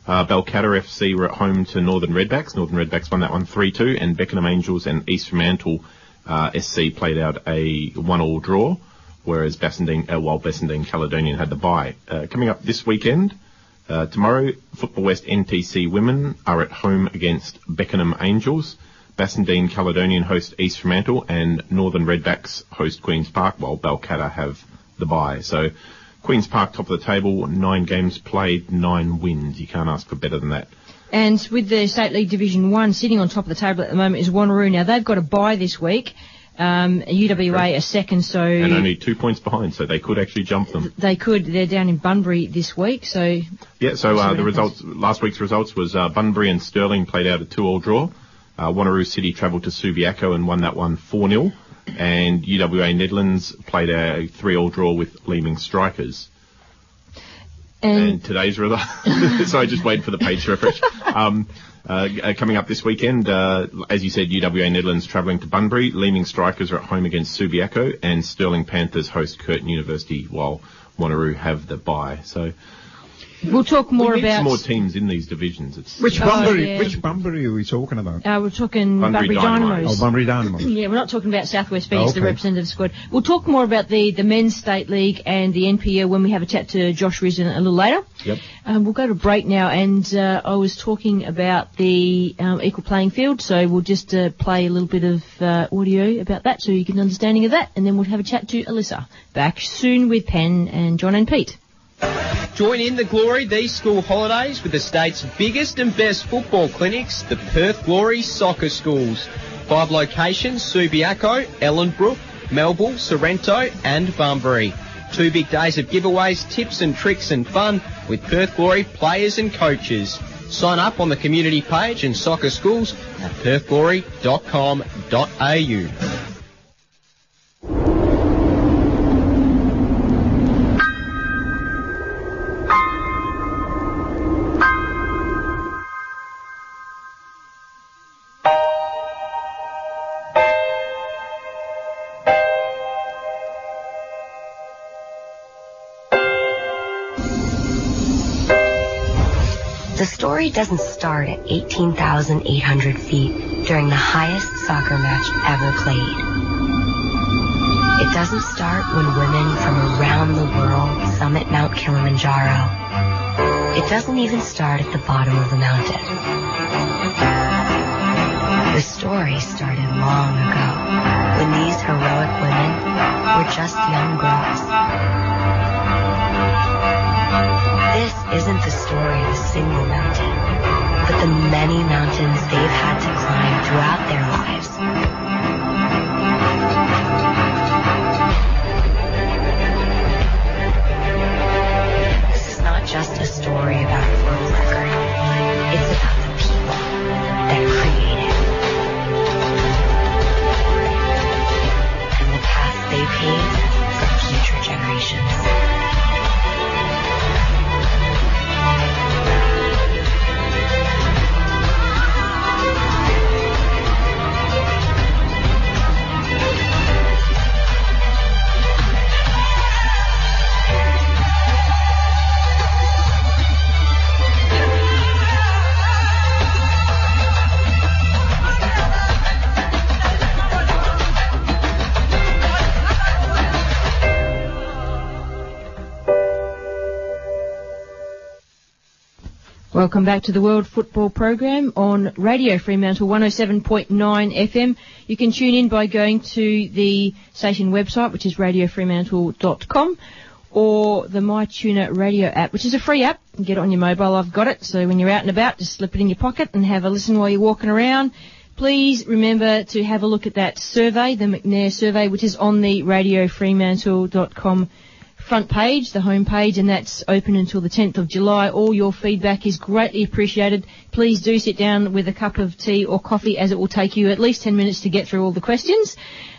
Balcatta FC were at home to Northern Redbacks. Northern Redbacks won that one 3-2, and Beckenham Angels and East Fremantle SC played out a 1-1 draw, whereas Bassendean Caledonian had the bye. Coming up this weekend, tomorrow, Football West NTC women are at home against Beckenham Angels. Bassendean Caledonian host East Fremantle, and Northern Redbacks host Queen's Park, while Balcatta have the bye. So Queen's Park top of the table, 9 games played, 9 wins. You can't ask for better than that. And with the State League Division 1 sitting on top of the table at the moment is Wanneroo. Now, they've got a bye this week. UWA a second, so... And only 2 points behind, so they could actually jump them. They could. They're down in Bunbury this week, so... Yeah, so the results, last week's results was Bunbury and Stirling played out a 2-2 draw. Wanneroo City travelled to Subiaco and won that one 4-0. And UWA Netherlands played a 3-3 draw with Leeming Strikers. And today's result... Sorry, just waiting for the page to refresh. Coming up this weekend, as you said, UWA Netherlands travelling to Bunbury. Leeming Strikers are at home against Subiaco, and Stirling Panthers host Curtin University, while Wanneroo have the bye. So... We'll talk more we need about some more teams in these divisions. Which Bunbury are we talking about? We're talking Bunbury Dynamos. Oh, Bunbury Dynamos. Yeah, we're not talking about Southwest Bees, the representative squad. We'll talk more about the men's state league and the NPL when we have a chat to Josh Risdon a little later. Yep. We'll go to break now, and I was talking about the equal playing field, so we'll just play a little bit of audio about that so you get an understanding of that, and then we'll have a chat to Alyssa. Back soon with Penn and John and Pete. Join in the glory these school holidays with the state's biggest and best football clinics, the Perth Glory Soccer Schools. 5 locations: Subiaco, Ellenbrook, Melville, Sorrento and Bunbury. 2 big days of giveaways, tips and tricks and fun with Perth Glory players and coaches. Sign up on the community page and soccer schools at perthglory.com.au. The story doesn't start at 18,800 feet during the highest soccer match ever played. It doesn't start when women from around the world summit Mount Kilimanjaro. It doesn't even start at the bottom of the mountain. The story started long ago when these heroic women were just young girls. This isn't the story of a single mountain, but the many mountains they've had to climb throughout their lives. This is not just a story about a world record. It's about the people that create it. And the path they paved for future generations. Welcome back to the World Football Program on Radio Fremantle 107.9 FM. You can tune in by going to the station website, which is radiofremantle.com, or the MyTuner radio app, which is a free app. You can get it on your mobile. I've got it. So when you're out and about, just slip it in your pocket and have a listen while you're walking around. Please remember to have a look at that survey, the McNair survey, which is on the radiofremantle.com front page, the home page, and that's open until the 10th of July. All your feedback is greatly appreciated. Please do sit down with a cup of tea or coffee, as it will take you at least 10 minutes to get through all the questions,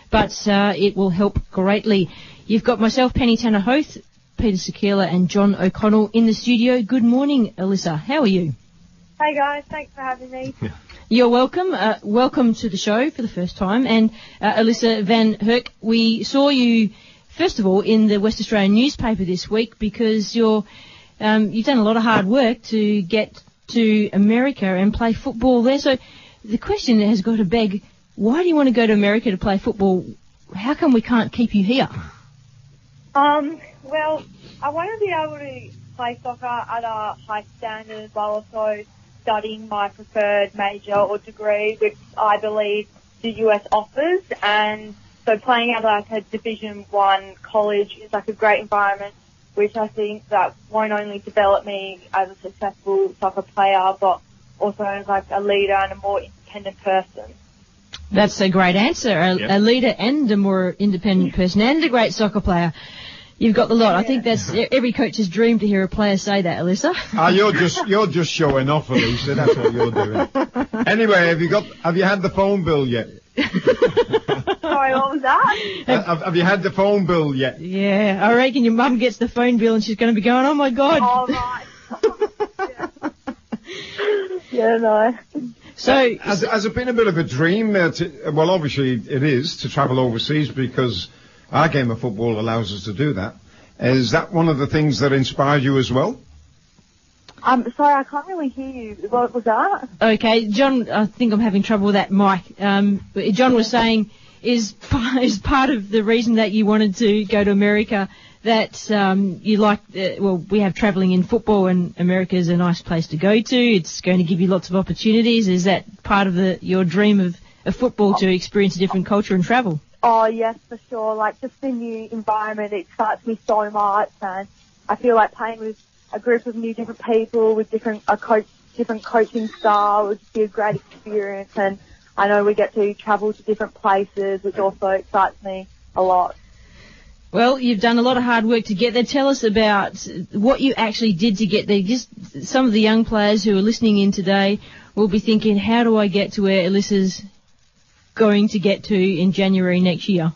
but it will help greatly. You've got myself, Penny Tanner-Hoth, Peter Sekela and John O'Connell in the studio. Good morning, Alyssa. How are you? Hey guys, thanks for having me. You're welcome. Welcome to the show for the first time. And Alyssa van Heurck, we saw you, first of all, in the West Australian newspaper this week because you've done a lot of hard work to get to America and play football there. So the question has got to beg, why do you want to go to America to play football? How come we can't keep you here? Well, I want to be able to play soccer at a high standard while also studying my preferred major or degree, which I believe the US offers. And so playing at like a Division 1 college is like a great environment, which I think that won't only develop me as a successful soccer player, but also as like a leader and a more independent person. That's a great answer. A leader and a more independent person and a great soccer player. You've got the lot. I think that's every coach's dream to hear a player say that, Alyssa. You're just showing off, Alyssa. That's what you're doing. Anyway, have you had the phone bill yet? Sorry, what was that? Have you had the phone bill yet? Yeah, I reckon your mum gets the phone bill and she's going to be going, oh my God. Oh, right. Yeah, no. So, has it been a bit of a dream? Well, obviously it is to travel overseas because our game of football allows us to do that. Is that one of the things that inspired you as well? Sorry, I can't really hear you. What was that? Okay, John, I think I'm having trouble with that mic. John was saying is part of the reason that you wanted to go to America that you like, we have travelling in football and America is a nice place to go to. It's going to give you lots of opportunities. Is that part of your dream of football to experience a different culture and travel? Oh, yes, for sure. Like, just the new environment, it excites me so much, and I feel like playing with a group of new different people with different coaching style would be a great experience, and I know we get to travel to different places, which also excites me a lot. Well, you've done a lot of hard work to get there. Tell us about what you actually did to get there. Just some of the young players who are listening in today will be thinking, how do I get to where Alyssa's going to get to in January next year?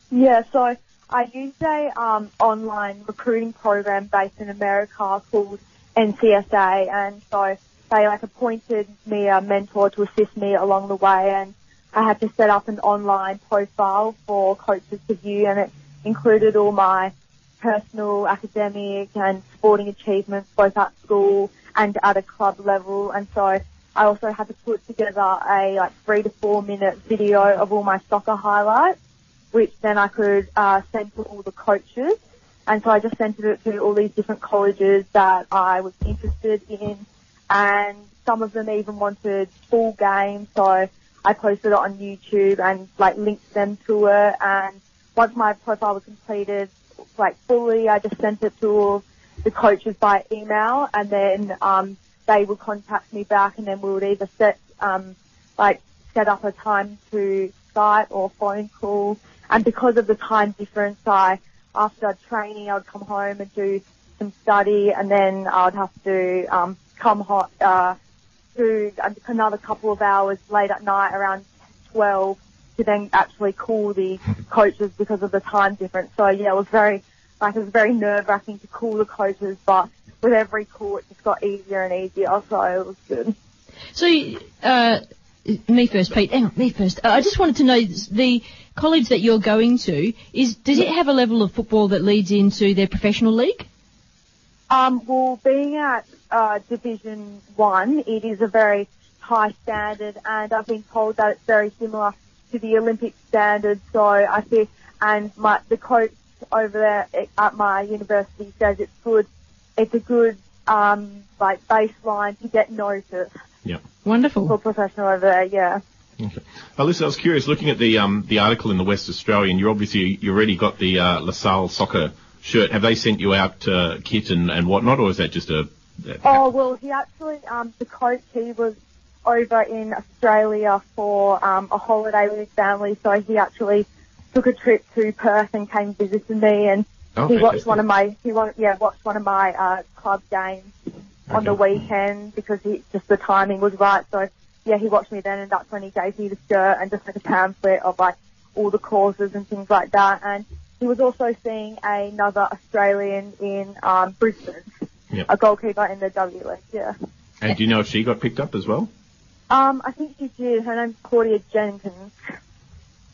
Yeah, so I used a online recruiting program based in America called NCSA, and so they appointed me a mentor to assist me along the way, and I had to set up an online profile for coaches to view, and it included all my personal, academic and sporting achievements both at school and at a club level, and so I also had to put together a 3 to 4 minute video of all my soccer highlights, which then I could send to all the coaches. And so I just sent it to all these different colleges that I was interested in, and some of them even wanted full games, so I posted it on YouTube and linked them to it. And once my profile was completed fully, I just sent it to all the coaches by email, and then they would contact me back, and then we would either set up a time to Skype or phone call. And because of the time difference, after training, I would come home and do some study, and then I would have to come home, do another couple of hours late at night around 12 to then actually call the coaches because of the time difference. So yeah, it was very nerve-wracking to call the coaches, but with every call it just got easier and easier, so it was good. So, me first, Pete. Hang on, me first. I just wanted to know, the college that you're going to, does it have a level of football that leads into their professional league? Well, being at Division 1, it is a very high standard, and I've been told that it's very similar to the Olympic standard, so I think, and the coach over there at my university says it's good. It's a good baseline to get noticed. Yeah. Wonderful. For professional over there, yeah. Okay. Alyssa, I was curious, looking at the article in the West Australian, you already got the LaSalle soccer shirt. Have they sent you out kit and whatnot, or is that just a... Oh, well, he actually, the coach, he was over in Australia for a holiday with his family, so he actually took a trip to Perth and came visiting me, and Oh, he watched fantastic. watched one of my club games on the weekend because the timing was right. So yeah, he watched me then, and that's when he gave me the shirt and just like a pamphlet of like all the causes and things like that. And he was also seeing another Australian in Brisbane, a goalkeeper in the W League. Yeah. And do you know if she got picked up as well? I think she did. Her name's Claudia Jenkins.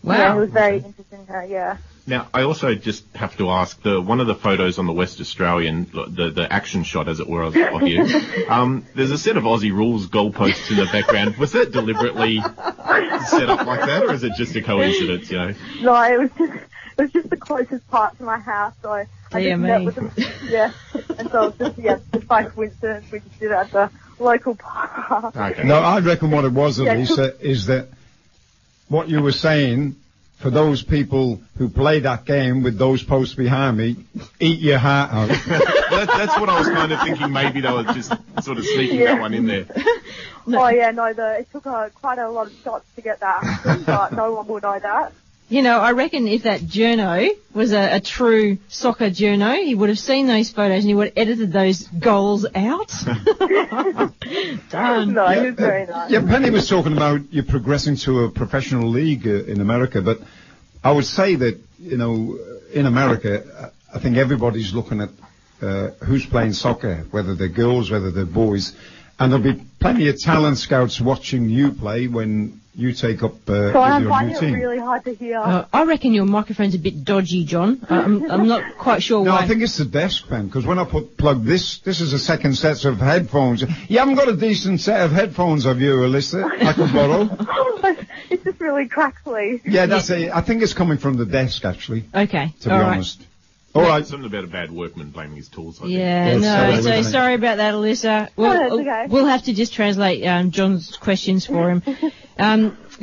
Wow. Yeah, he was very interested in her. Yeah. Now, I also just have to ask, one of the photos on the West Australian, the action shot, as it were, of you, there's a set of Aussie rules goalposts in the background. Was that deliberately set up like that, or is it just a coincidence, you know? No, it was just the closest part to my house, so I just met with them. Yeah, and so it was just by coincidence, we just did it at the local park. Okay. No, I reckon what it was, Alyssa, is that what you were saying, for those people who play that game with those posts behind me, eat your heart out. That's what I was kind of thinking. Maybe they were just sort of sneaking that one in there. It took quite a lot of shots to get that, but no one will know that. You know, I reckon if that journo was a true soccer journo, he would have seen those photos and he would have edited those goals out. Done. No, it was very nice. Yeah, Penny was talking about you progressing to a professional league in America, but I would say that, you know, in America, I think everybody's looking at who's playing soccer, whether they're girls, whether they're boys, and there'll be plenty of talent scouts watching you play when you take up with I'm your finding new team. it really hard to hear. I reckon your microphone's a bit dodgy, John. I'm not quite sure No, why. I think it's the desk, Ben, because when I plug this is a second set of headphones. You haven't got a decent set of headphones, have you, Alyssa? I could borrow. It's just really crackly. Yeah, that's it. I think it's coming from the desk, actually. Okay. To be all right. honest. All right. Something about a bad workman blaming his tools. I think. Yeah, no, so sorry about that, Alyssa. that's okay. We'll have to just translate John's questions for him.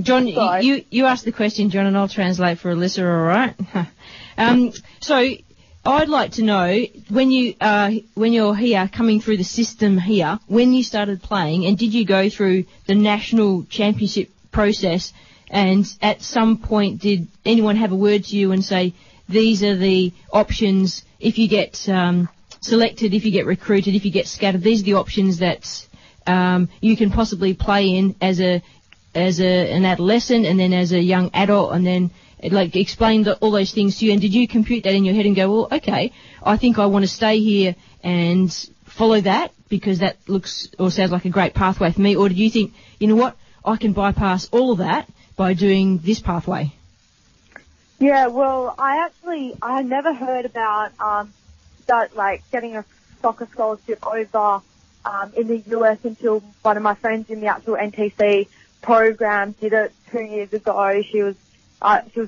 John, you asked the question, John, and I'll translate for Alyssa, all right? So I'd like to know, when you're here, coming through the system here, when you started playing, and did you go through the national championship process, and at some point did anyone have a word to you and say, these are the options if you get selected, if you get recruited, if you get scattered, these are the options that you can possibly play in as an adolescent and then as a young adult, and then like explain all those things to you? And did you compute that in your head and go, well, okay, I think I want to stay here and follow that because that looks or sounds like a great pathway for me? Or did you think, you know what, I can bypass all of that by doing this pathway? Yeah, well, I had never heard about that, like getting a soccer scholarship over in the US until one of my friends in the actual NTC program did it 2 years ago. She was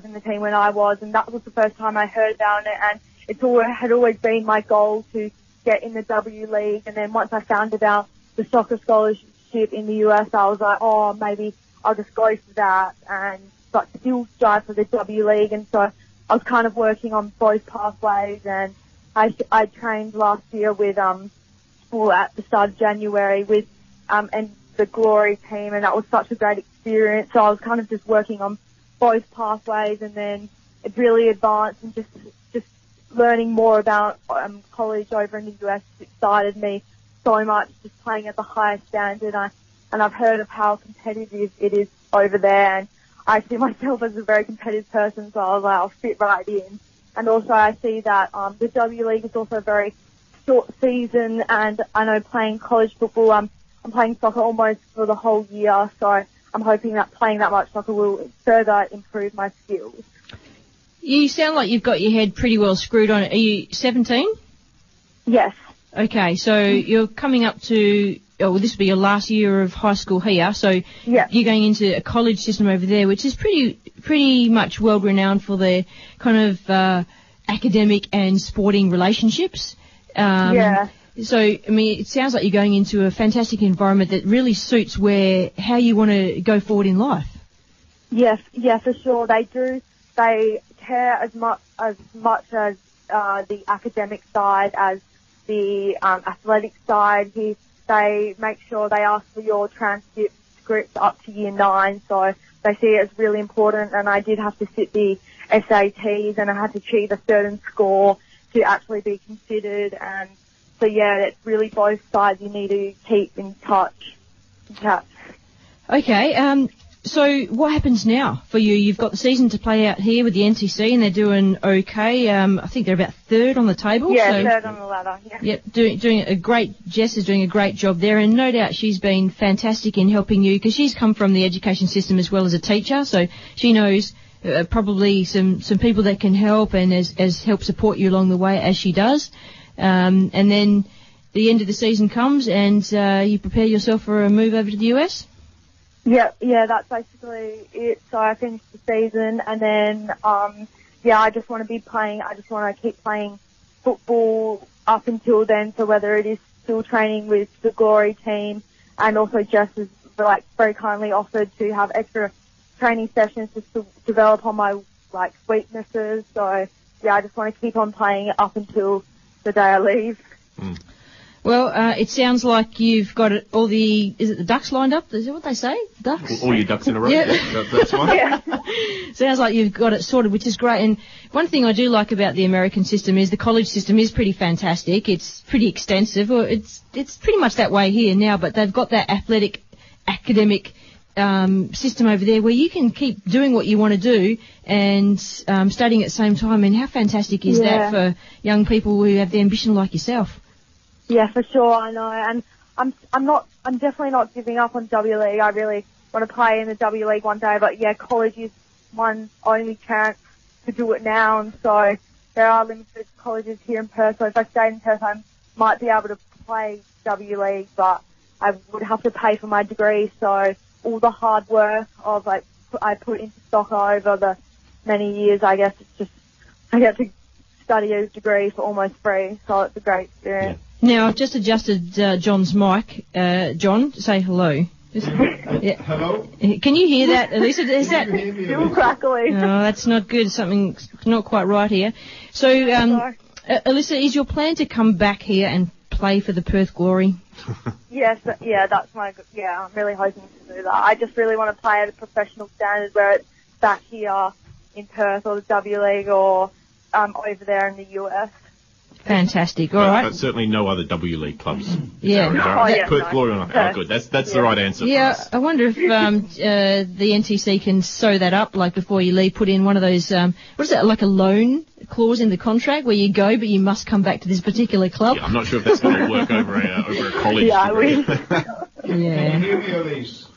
in the team when I was, and that was the first time I heard about it. And it had always been my goal to get in the W League. And then once I found about the soccer scholarship in the US, I was like, oh, maybe I'll just go for that, but still strive for the W League. And so I was kind of working on both pathways, and I trained last year with at the start of January with and the Glory team, and that was such a great experience. So I was kind of just working on both pathways, and then it really advanced, and just learning more about college over in the US excited me so much, just playing at the highest standard. And I've heard of how competitive it is over there, and I see myself as a very competitive person, so I was like, I'll fit right in. And also I see that the W League is also a very short season, and I know playing college football, I'm playing soccer almost for the whole year, so I'm hoping that playing that much soccer will further improve my skills. You sound like you've got your head pretty well screwed on it. Are you 17? Yes. Okay, so you're coming up to, this will be your last year of high school here, so you're going into a college system over there, which is pretty much world-renowned for their kind of academic and sporting relationships. So, I mean, it sounds like you're going into a fantastic environment that really suits how you want to go forward in life. Yes, yeah, for sure. They do. They care as much as the academic side as the athletic side. They make sure they ask for your transcript up to year 9, so they see it as really important. And I did have to sit the SATs, and I had to achieve a certain score to actually be considered. And so, yeah, it's really both sides you need to keep in touch. Okay, so what happens now for you? You've got the season to play out here with the NTC, and they're doing okay. I think they're about third on the table. Yeah, so, third on the ladder, yeah. Yep, doing a great, Jess is doing a great job there, and no doubt she's been fantastic in helping you, because she's come from the education system as well as a teacher, so she knows probably some people that can help and as help support you along the way as she does. And then the end of the season comes and you prepare yourself for a move over to the US? Yeah, that's basically it. So I finished the season, and then, I just want to be playing. I just want to keep playing football up until then. So whether it is still training with the Glory team, and also Jess has very kindly offered to have extra training sessions just to develop on my weaknesses. So yeah, I just want to keep on playing up until the day I leave. Mm. Well, it sounds like you've got is it the ducks lined up? Is that what they say? Ducks? All your ducks in a row? Yeah. That's fine. Yeah. Sounds like you've got it sorted, which is great. And one thing I do like about the American system is the college system is pretty fantastic. It's pretty extensive. Well, it's pretty much that way here now, but they've got that academic system over there where you can keep doing what you want to do and studying at the same time. And how fantastic is that for young people who have the ambition like yourself? Yeah, for sure, I know, and I'm definitely not giving up on W League. I really want to play in the W League one day, but yeah, college is one only chance to do it now, and so there are limited colleges here in Perth. So if I stayed in Perth, I might be able to play W League, but I would have to pay for my degree. So all the hard work I put into soccer over the many years, I guess it's just I get to study a degree for almost free, so it's a great experience. Yeah. Now, I've just adjusted John's mic. John, say hello. Hello? Can you hear that, Alyssa? Is that Still crackly. No, that's not good. Something's not quite right here. So, Alyssa, is your plan to come back here and play for the Perth Glory? Yes, that's I'm really hoping to do that. I just really want to play at a professional standard where it's back here in Perth or the W League or over there in the US. Fantastic. All right. But certainly no other W League clubs. Yeah. Perth Glory or not. Oh, good. That's the right answer. Yeah, for us. I wonder if the NTC can sew that up, before you leave, put in one of those, what is that, like a loan clause in the contract where you go, but you must come back to this particular club? Yeah, I'm not sure if that's going to work over a college degree. Yeah. Can you hear me, Elise?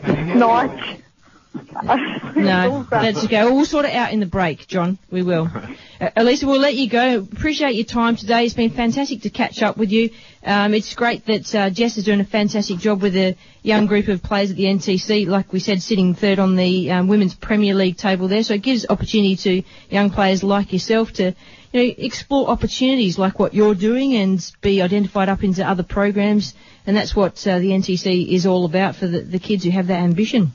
Nice. No, that's okay. We'll sort it out in the break, John. We will. Alyssa, we'll let you go. Appreciate your time today. It's been fantastic to catch up with you. It's great that Jess is doing a fantastic job with a young group of players at the NTC, like we said, sitting third on the Women's Premier League table there. So it gives opportunity to young players like yourself to explore opportunities like what you're doing and be identified up into other programs. And that's what the NTC is all about for the kids who have that ambition.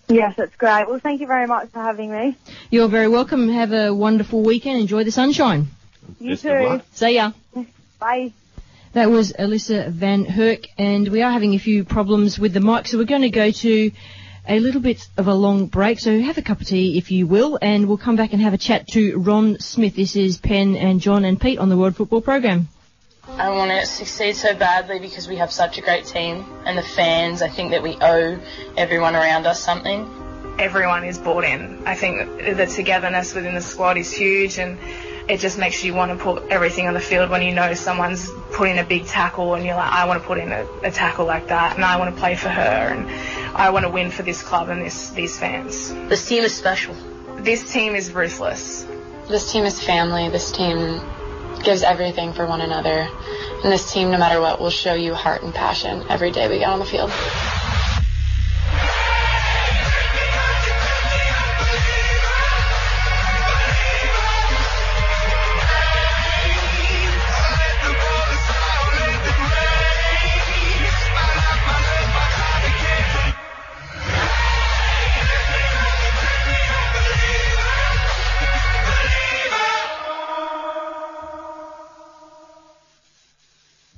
Yes, that's great. Well, thank you very much for having me. You're very welcome. Have a wonderful weekend. Enjoy the sunshine. You too. See ya. Bye. That was Alyssa Van Heurck, and we are having a few problems with the mic, so we're going to go to a little bit of a long break. So have a cup of tea, if you will, and we'll come back and have a chat to Ron Smith. This is Penn and John and Pete on the World Football Program. I want to succeed so badly because we have such a great team, and the fans, I think that we owe everyone around us something. Everyone is bought in. I think the togetherness within the squad is huge, and it just makes you want to put everything on the field when you know someone's putting a big tackle and you're like, I want to put in a tackle like that, and I want to play for her, and I want to win for this club and these fans. This team is special. This team is ruthless. This team is family. This team gives everything for one another. And this team, no matter what, will show you heart and passion every day we get on the field.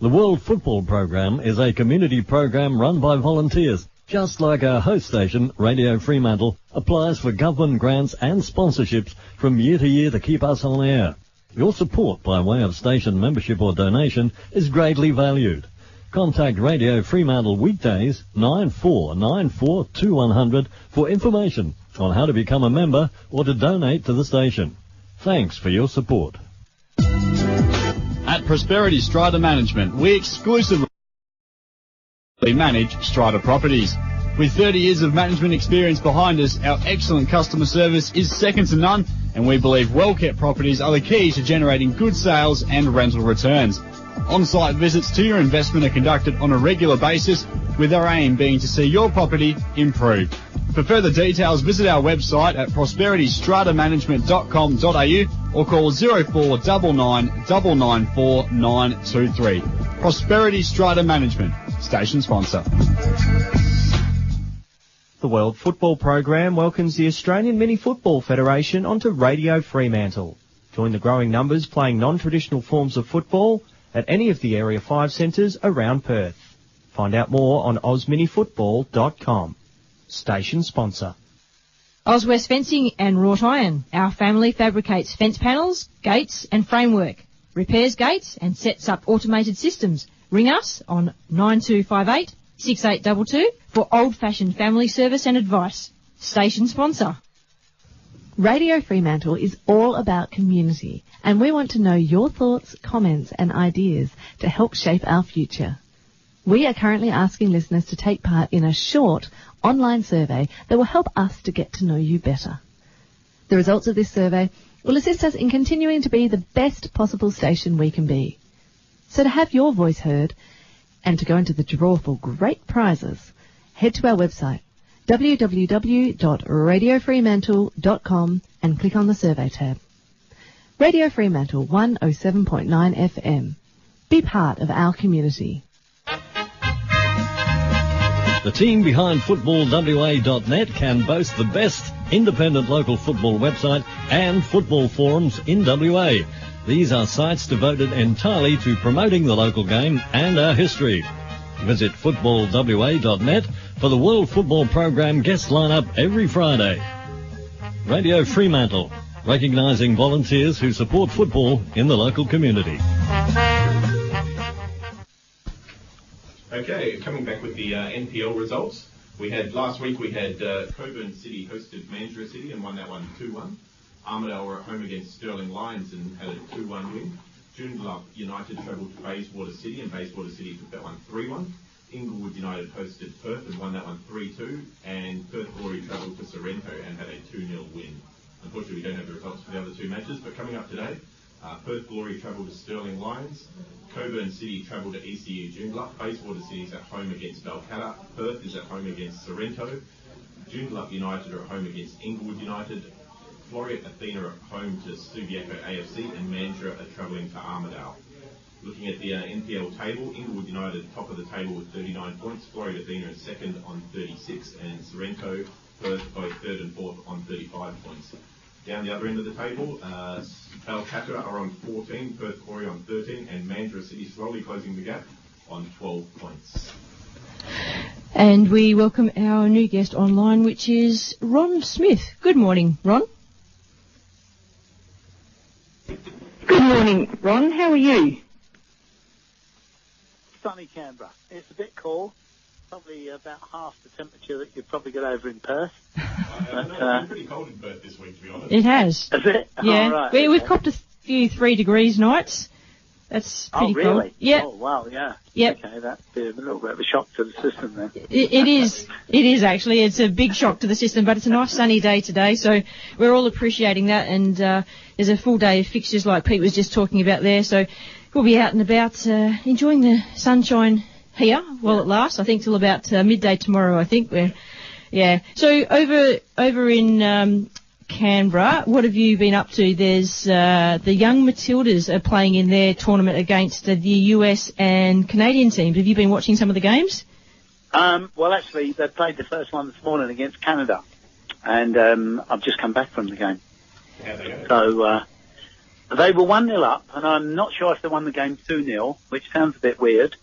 The World Football Program is a community program run by volunteers, just like our host station, Radio Fremantle, applies for government grants and sponsorships from year to year to keep us on air. Your support by way of station membership or donation is greatly valued. Contact Radio Fremantle weekdays 9494 2100 for information on how to become a member or to donate to the station. Thanks for your support. At Prosperity Strata Management, we exclusively manage strata properties. With 30 years of management experience behind us, our excellent customer service is second to none, and we believe well-kept properties are the key to generating good sales and rental returns. On-site visits to your investment are conducted on a regular basis, with our aim being to see your property improve. For further details, visit our website at prosperitystratamanagement.com.au or call 0499 994 923. Prosperity Strata Management, station sponsor. The World Football Program welcomes the Australian Mini Football Federation onto Radio Fremantle. Join the growing numbers playing non-traditional forms of football at any of the Area 5 centres around Perth. Find out more on osminifootball.com. Station sponsor. Oswest Fencing and Wrought Iron. Our family fabricates fence panels, gates and framework. Repairs gates and sets up automated systems. Ring us on 9258 6822 for old-fashioned family service and advice. Station sponsor. Radio Fremantle is all about community, and we want to know your thoughts, comments and ideas to help shape our future. We are currently asking listeners to take part in a short online survey that will help us to get to know you better. The results of this survey will assist us in continuing to be the best possible station we can be. So to have your voice heard and to go into the draw for great prizes, head to our website www.radiofremantle.com and click on the survey tab. Radio Fremantle 107.9 FM. Be part of our community. The team behind footballwa.net can boast the best independent local football website and football forums in WA. These are sites devoted entirely to promoting the local game and our history. Visit footballwa.net for the World Football Program guest lineup every Friday. Radio Fremantle, recognising volunteers who support football in the local community. Okay, coming back with the NPL results. Last week we had Coburn City hosted Mandurah City and won that one 2-1. Armidale were at home against Stirling Lions and had a 2-1 win. Joondalup United travelled to Bayswater City and Bayswater City took that one 3-1. Inglewood United hosted Perth and won that one 3-2. And Perth Glory travelled to Sorrento and had a 2-0 win. Unfortunately, we don't have the results for the other two matches, but coming up today, Perth Glory travelled to Stirling Lions. Coburn City travelled to ECU Joondalup. Bayswater City is at home against Balcatta. Perth is at home against Sorrento. Joondalup United are at home against Inglewood United. Floreat Athena are at home to Subiaco AFC, and Mandurah are travelling to Armidale. Looking at the NPL table, Inglewood United top of the table with 39 points. Floreat Athena is second on 36, and Sorrento, Perth both third and fourth on 35 points. Down the other end of the table, Balcatta are on 14, Perth Glory on 13, and Mandurah City slowly closing the gap on 12 points. And we welcome our new guest online, which is Ron Smith. Good morning, Ron. Good morning, Ron. How are you? Sunny Canberra. It's a bit cool. Probably about half the temperature that you'd probably get over in Perth. It's been pretty cold in Perth this week, to be honest. It has. Is it? Yeah. Oh, right. We've copped a few 3 degrees nights. That's pretty really? cold. Yeah. Oh, wow, yeah. Yep. Okay, that'd be a little bit of a shock to the system then. It is. It is actually. It's a big shock to the system, but it's a nice sunny day today, so we're all appreciating that. And there's a full day of fixtures like Pete was just talking about there, so we'll be out and about enjoying the sunshine here while it lasts. I think till about midday tomorrow. I think So over in Canberra, what have you been up to? There's the young Matildas are playing in their tournament against the US and Canadian teams. Have you been watching some of the games? Well, actually, they played the first one this morning against Canada, and I've just come back from the game. So they were 1-0 up, and I'm not sure if they won the game 2-0, which sounds a bit weird,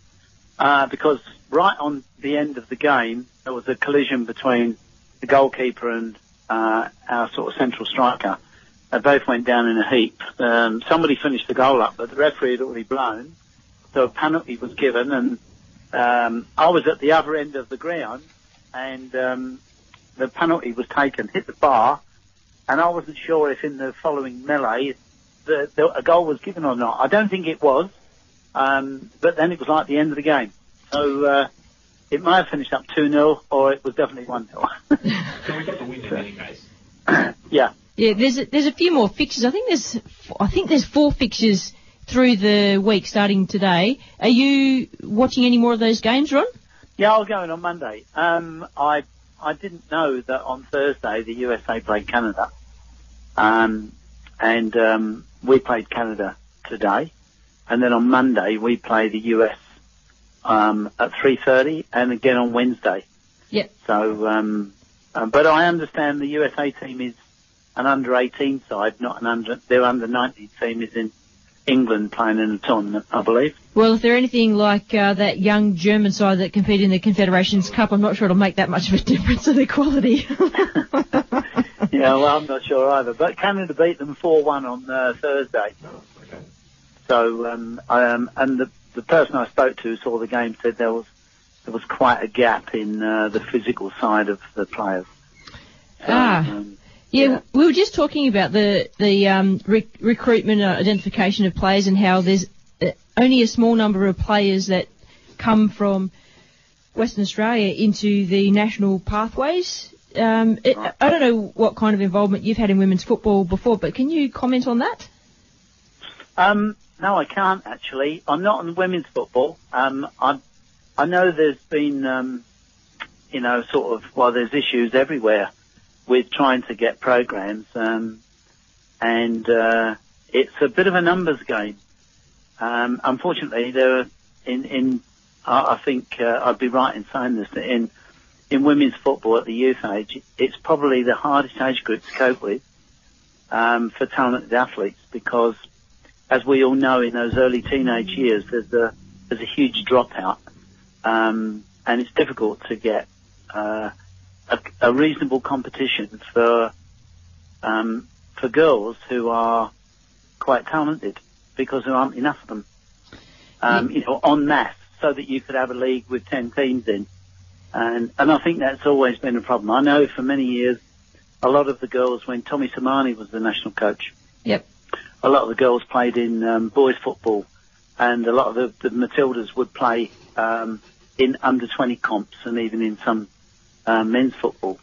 because right on the end of the game, there was a collision between the goalkeeper and our sort of central striker, they both went down in a heap. Somebody finished the goal up, but the referee had already blown, so a penalty was given, and I was at the other end of the ground, and the penalty was taken, hit the bar, and I wasn't sure if in the following melee a goal was given or not. I don't think it was, but then it was like the end of the game. So it may have finished up 2-0, or it was definitely 1-0. So we got the win in any case. Yeah. Yeah, there's a few more fixtures. I think there's 4 fixtures through the week starting today. Are you watching any more of those games, Ron? Yeah, I'll go in on Monday. I didn't know that on Thursday the USA played Canada, and we played Canada today, and then on Monday we play the US at 3:30, and again on Wednesday. Yep. So, but I understand the USA team is an under-18 side, not their under-19 team is in England playing in a tournament, I believe. Well, if they're anything like that young German side that competed in the Confederations Cup, I'm not sure it'll make that much of a difference in the quality. Yeah, well, I'm not sure either. But Canada beat them 4-1 on Thursday. Okay. So, and the person I spoke to who saw the game said there was quite a gap in the physical side of the players. So, yeah, we were just talking about the recruitment identification of players and how there's only a small number of players that come from Western Australia into the national pathways. I don't know what kind of involvement you've had in women's football before, but can you comment on that? No, I can't actually. I'm not on women's football. I know there's been, there's issues everywhere with trying to get programs, and it's a bit of a numbers game. Unfortunately, there are I think I'd be right in saying this, that in women's football at the youth age, it's probably the hardest age group to cope with for talented athletes, because, as we all know, in those early teenage years, there's a huge dropout, and it's difficult to get a reasonable competition for girls who are quite talented, because there aren't enough of them, en masse, so that you could have a league with 10 teams in. And I think that's always been a problem. I know for many years, a lot of the girls, when Tommy Samani was the national coach, yep, a lot of the girls played in boys football, and a lot of the Matildas would play in under-20 comps and even in some men's football.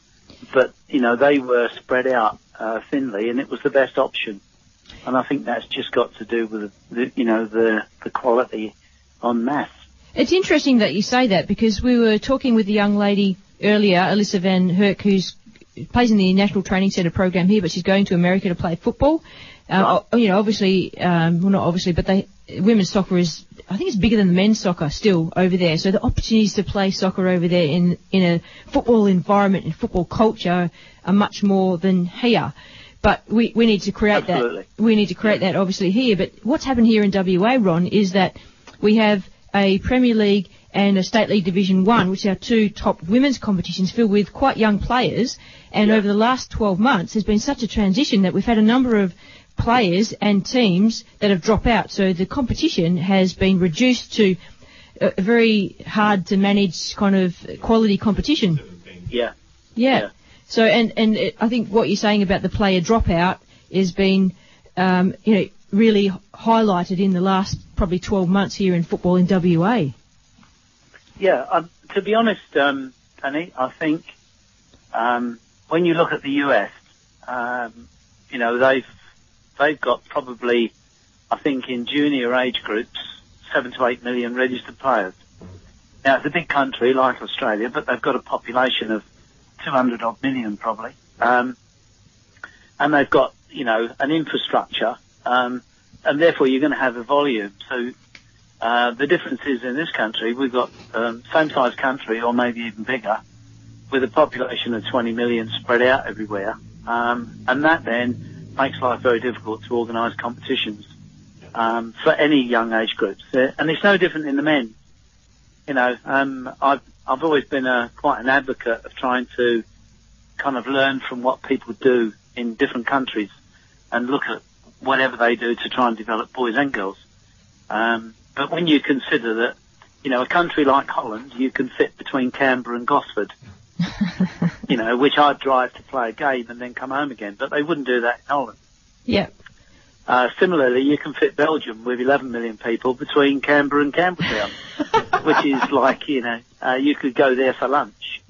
But, they were spread out thinly, and it was the best option. And I think that's just got to do with, the quality en masse. It's interesting that you say that, because we were talking with a young lady earlier, Alyssa van Heurck, who plays in the National Training Centre program here, but she's going to America to play football. Obviously, not obviously, but women's soccer is, I think it's bigger than the men's soccer still over there. So the opportunities to play soccer over there in a football environment and football culture are much more than here. But we need to create Absolutely. that. We need to create that obviously here. But what's happened here in WA, Ron, is that we have a Premier League and a State League Division 1, which are 2 top women's competitions filled with quite young players. And over the last 12 months, there's been such a transition that we've had a number of players and teams that have dropped out. So the competition has been reduced to a very hard to manage kind of quality competition. Yeah. So, and I think what you're saying about the player dropout has been, really highlighted in the last probably 12 months here in football in WA. Yeah, to be honest, Annie, I think when you look at the US, they've got probably, I think, in junior age groups, 7 to 8 million registered players. Now, it's a big country like Australia, but they've got a population of 200 odd million probably. And they've got, an infrastructure, and therefore you're going to have a volume. So the difference is in this country, we've got same size country, or maybe even bigger, with a population of 20 million spread out everywhere. And that then makes life very difficult to organise competitions for any young age groups. And it's no different in the men. I've always been quite an advocate of trying to kind of learn from what people do in different countries. and look at whatever they do to try and develop boys and girls. But when you consider that, you know, a country like Holland, you can fit between Canberra and Gosford, you know, which I'd drive to play a game and then come home again, but they wouldn't do that in Holland. Yeah. Similarly, you can fit Belgium with 11 million people between Canberra and Campbelltown, which is like, you know, you could go there for lunch.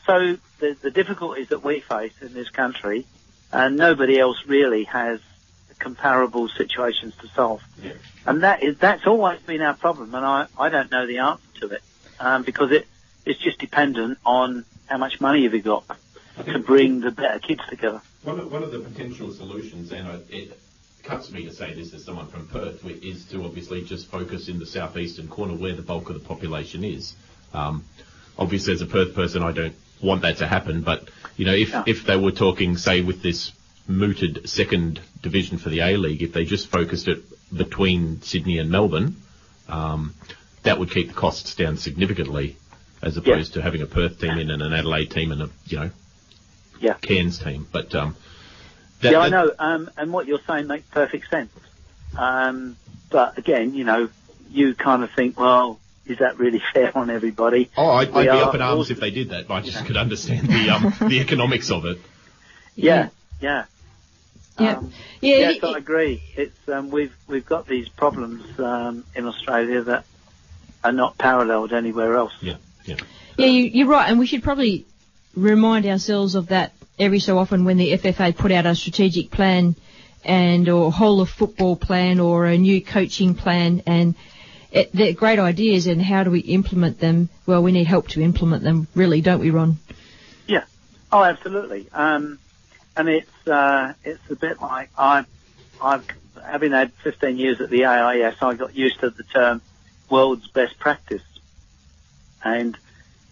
So the difficulties that we face in this country, nobody else really has comparable situations to solve. Yeah. And that's always been our problem, and I don't know the answer to it, because it's just dependent on how much money have you got to bring the better kids together. One of the potential solutions, and it cuts me to say this as someone from Perth, is to obviously just focus in the southeastern corner where the bulk of the population is. Obviously, as a Perth person, I don't want that to happen, but, you know, if they were talking, say, with this mooted second division for the A-League, if they just focused it between Sydney and Melbourne, that would keep the costs down significantly, as opposed to having a Perth team in and an Adelaide team and a, you know, Cairns team. But I know, and what you're saying makes perfect sense. But again, you know, you kind of think, well, is that really fair on everybody? Oh, I'd be up in arms if they did that, but I just could understand the economics of it. Yeah. Yes, I agree. It's we've got these problems in Australia that are not paralleled anywhere else. Yeah, you're right, and we should probably remind ourselves of that every so often when the FFA put out a strategic plan or whole of football plan or a new coaching plan, and they're great ideas, and how do we implement them? Well, we need help to implement them, really, don't we, Ron? Yeah. Oh, absolutely. And it's a bit like I've having had 15 years at the AIS, I got used to the term world's best practice. And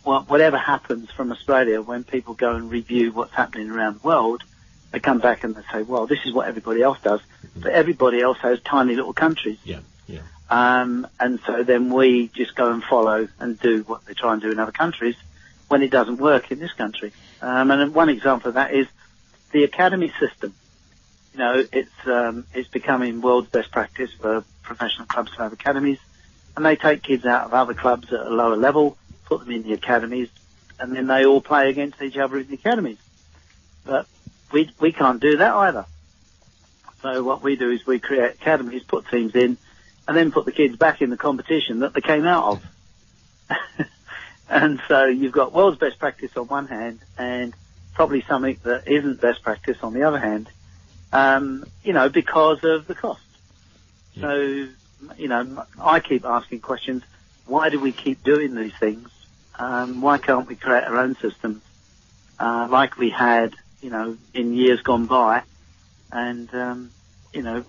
whatever happens from Australia, when people go and review what's happening around the world, they come back and they say, well, this is what everybody else does. But everybody else has tiny little countries. Yeah. And so then we just go and follow and do what they try and do in other countries when it doesn't work in this country. And one example of that is the academy system. You know, it's becoming world's best practice for professional clubs to have academies, and they take kids out of other clubs at a lower level, put them in the academies, and then they all play against each other in the academies. But we can't do that either. So what we do is we create academies, put teams in, and then put the kids back in the competition that they came out of. And so you've got world's best practice on one hand, and probably something that isn't best practice on the other hand, you know, because of the cost. Yeah. So, you know, I keep asking questions. Why do we keep doing these things? Why can't we create our own systems like we had, you know, in years gone by, and, you know,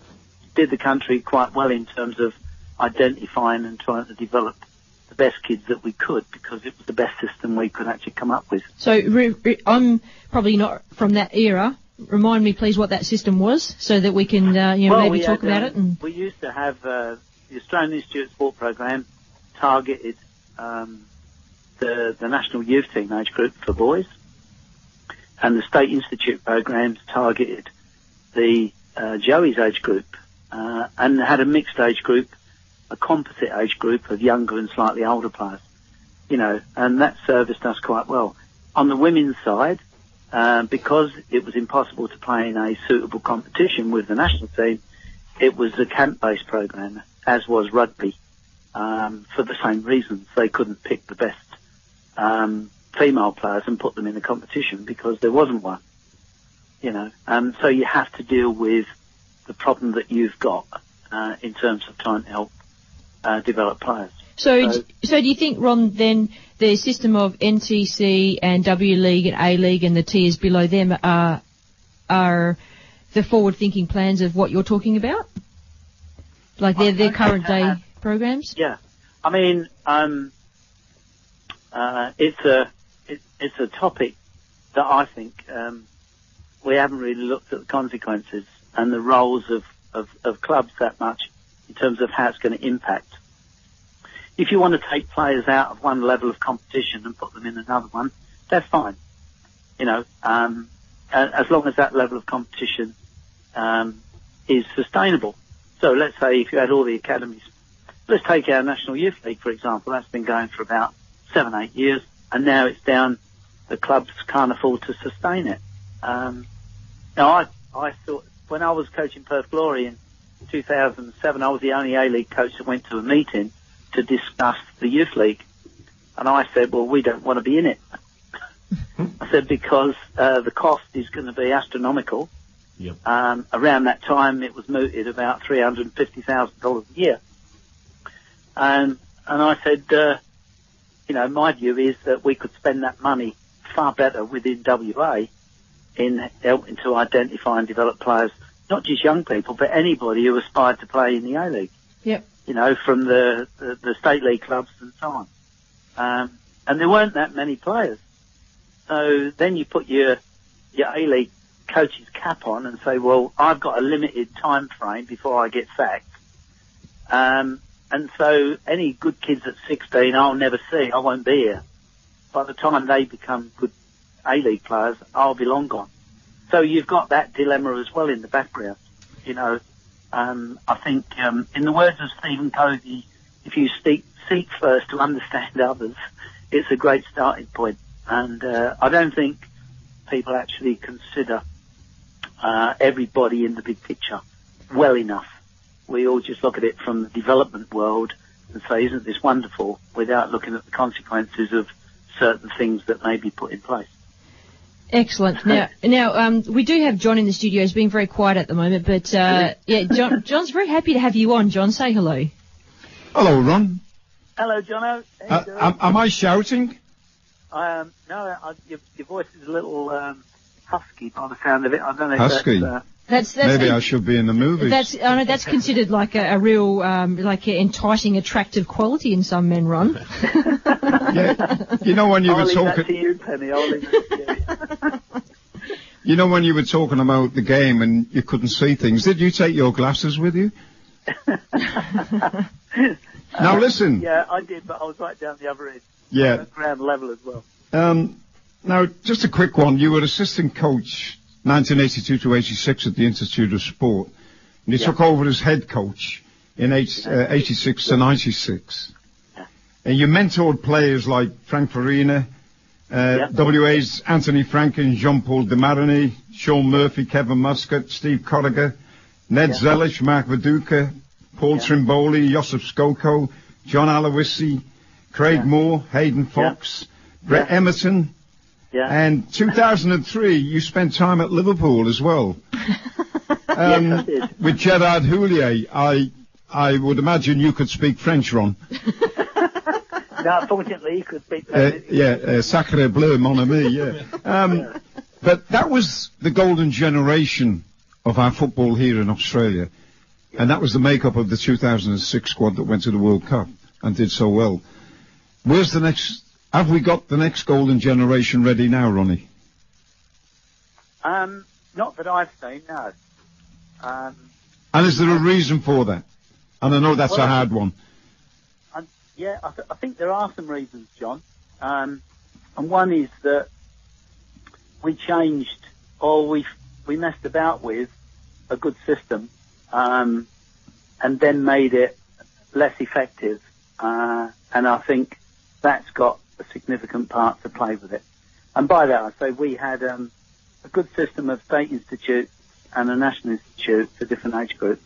did the country quite well in terms of identifying and trying to develop the best kids that we could, because it was the best system we could actually come up with. So I'm probably not from that era. Remind me, please, what that system was, so that we can, maybe talk about it. And we used to have the Australian Institute of Sport program targeted the national youth team age group for boys, and the State Institute programs targeted the Joey's age group, and had a mixed age group, a composite age group of younger and slightly older players, you know, and that serviced us quite well. On the women's side, because it was impossible to play in a suitable competition with the national team, it was a camp-based program, as was rugby, for the same reasons. They couldn't pick the best female players and put them in the competition because there wasn't one, you know. So you have to deal with the problem that you've got in terms of trying to help develop players. So do you think, Ron, then the system of NTC and W League and A League and the tiers below them are the forward-thinking plans of what you're talking about? Like their current day programs? Yeah. I mean, it's a topic that I think we haven't really looked at the consequences and the roles of clubs that much in terms of how it's going to impact. If you want to take players out of one level of competition and put them in another one, that's fine. You know, as long as that level of competition is sustainable. So let's say if you had all the academies, let's take our National Youth League, for example. That's been going for about 7-8 years, and now it's down. The clubs can't afford to sustain it. Now, I thought when I was coaching Perth Glory in 2007, I was the only A-League coach that went to a meeting to discuss the Youth League. And I said, well, we don't want to be in it. I said, because the cost is going to be astronomical. Yep. Around that time, it was mooted about $350,000 a year. And I said, my view is that we could spend that money far better within WA in helping to identify and develop players, not just young people, but anybody who aspired to play in the A-League. Yep. From the state league clubs and so on. And there weren't that many players. So then you put your A-League coach's cap on and say, well, I've got a limited time frame before I get sacked. And so any good kids at 16 I'll never see. I won't be here. By the time they become good A-League players, I'll be long gone. So you've got that dilemma as well in the background. I think, in the words of Stephen Covey, if you seek first to understand others, it's a great starting point. And I don't think people actually consider everybody in the big picture well enough. We all just look at it from the development world and say, isn't this wonderful, without looking at the consequences of certain things that may be put in place. Excellent. Now, we do have John in the studio. He's being very quiet at the moment, but John's very happy to have you on. John, say hello. Hello, Ron. Hello, Jono. Am I shouting? No, your voice is a little husky by the sound of it. I don't know husky. If that's maybe I should be in the movies. That's considered like a real enticing, attractive quality in some men, Ron. Yeah, when you were talking. That to you, Penny. I'll leave that to you. When you were talking about the game and you couldn't see things, did you take your glasses with you? Now listen. Yeah, I did, but I was right down the other end. Yeah. Ground level as well. Now, just a quick one. You were assistant coach 1982 to 86 at the Institute of Sport. And you took over as head coach in 86 to 96. Yeah. And you mentored players like Frank Farina, WA's Anthony Franken, Jean-Paul Demarigny, Sean Murphy, Kevin Muscat, Steve Corrigan, Ned Zellish, Mark Viduka, Paul Trimboli, Josip Skoko, John Aloisi, Craig Moore, Hayden Fox, Brett Emerson. Yeah. And 2003, you spent time at Liverpool as well. With Gerard Houllier. I would imagine you could speak French, Ron. No, fortunately, he could speak French. Sacre bleu, mon ami, But that was the golden generation of our football here in Australia. And that was the makeup of the 2006 squad that went to the World Cup and did so well. Where's the next... Have we got the next golden generation ready now, Ronnie? Not that I've seen, no. And is there a reason for that? And I know that's a hard one. I think there are some reasons, John. And one is that we changed, or we messed about with a good system, and then made it less effective. And I think that's got a significant part to play with it. And by that I say we had a good system of state institutes and a national institute for different age groups,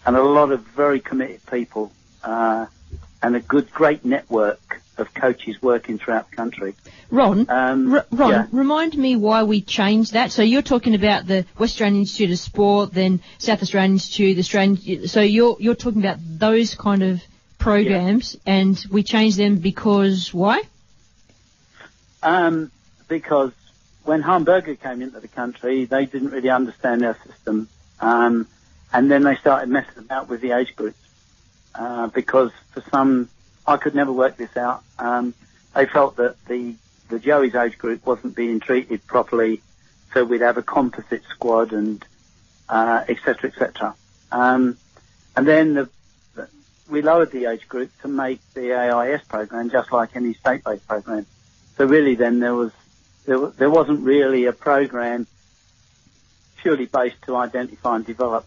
and a lot of very committed people, and a great network of coaches working throughout the country. Ron, remind me why we changed that. So you're talking about the West Australian Institute of Sport, then South Australian Institute, so you're talking about those kind of programs, and we changed them because why? Because when Hamburger came into the country, they didn't really understand our system, and then they started messing about with the age groups, because for some, I could never work this out, they felt that the Joey's age group wasn't being treated properly, so we'd have a composite squad and et cetera, et cetera. And then we lowered the age group to make the AIS program just like any state-based program. So really then there wasn't really a program purely based to identify and develop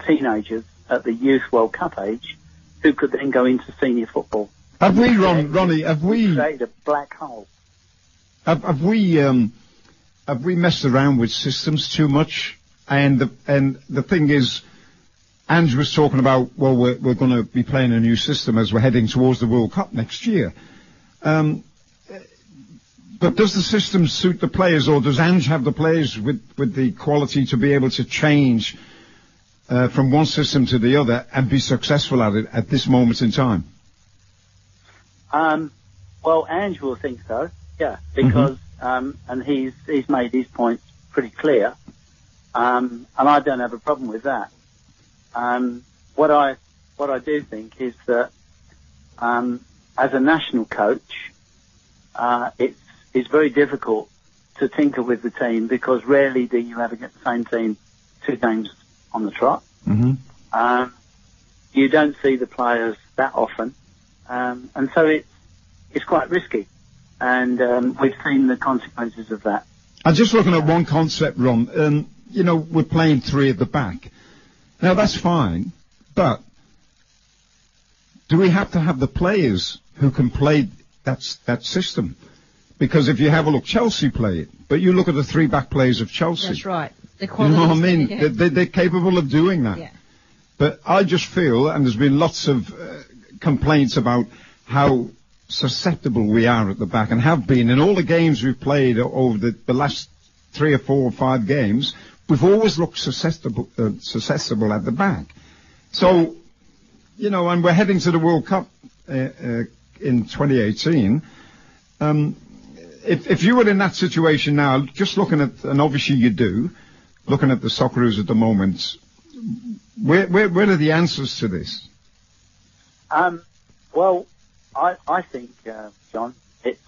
teenagers at the Youth World Cup age who could then go into senior football. Have we, Ronnie, have we created a black hole? Have we messed around with systems too much? And the thing is, Ange was talking about, well, we're going to be playing a new system as we're heading towards the World Cup next year. But does the system suit the players, or does Ange have the players with the quality to be able to change from one system to the other and be successful at it at this moment in time? Well, Ange will think so, yeah, because and he's made his points pretty clear, and I don't have a problem with that. What I do think is that as a national coach, it's very difficult to tinker with the team because rarely do you ever get the same team 2 games on the trot. You don't see the players that often, and so it's quite risky, and we've seen the consequences of that. I'm just looking at one concept, Ron. We're playing 3 at the back. Now, that's fine, but do we have to have the players who can play that system? Because if you have a look, Chelsea play it, but you look at the 3 back players of Chelsea. That's right. You know what I mean? Yeah. They're capable of doing that. Yeah. But I just feel, and there's been lots of complaints about how susceptible we are at the back, and have been in all the games we've played over the last 3 or 4 or 5 games. We've always looked susceptible at the back. So, and we're heading to the World Cup in 2018. If you were in that situation now, just looking at, and obviously you do, looking at the Socceroos at the moment, where are the answers to this? Well, I think, John, it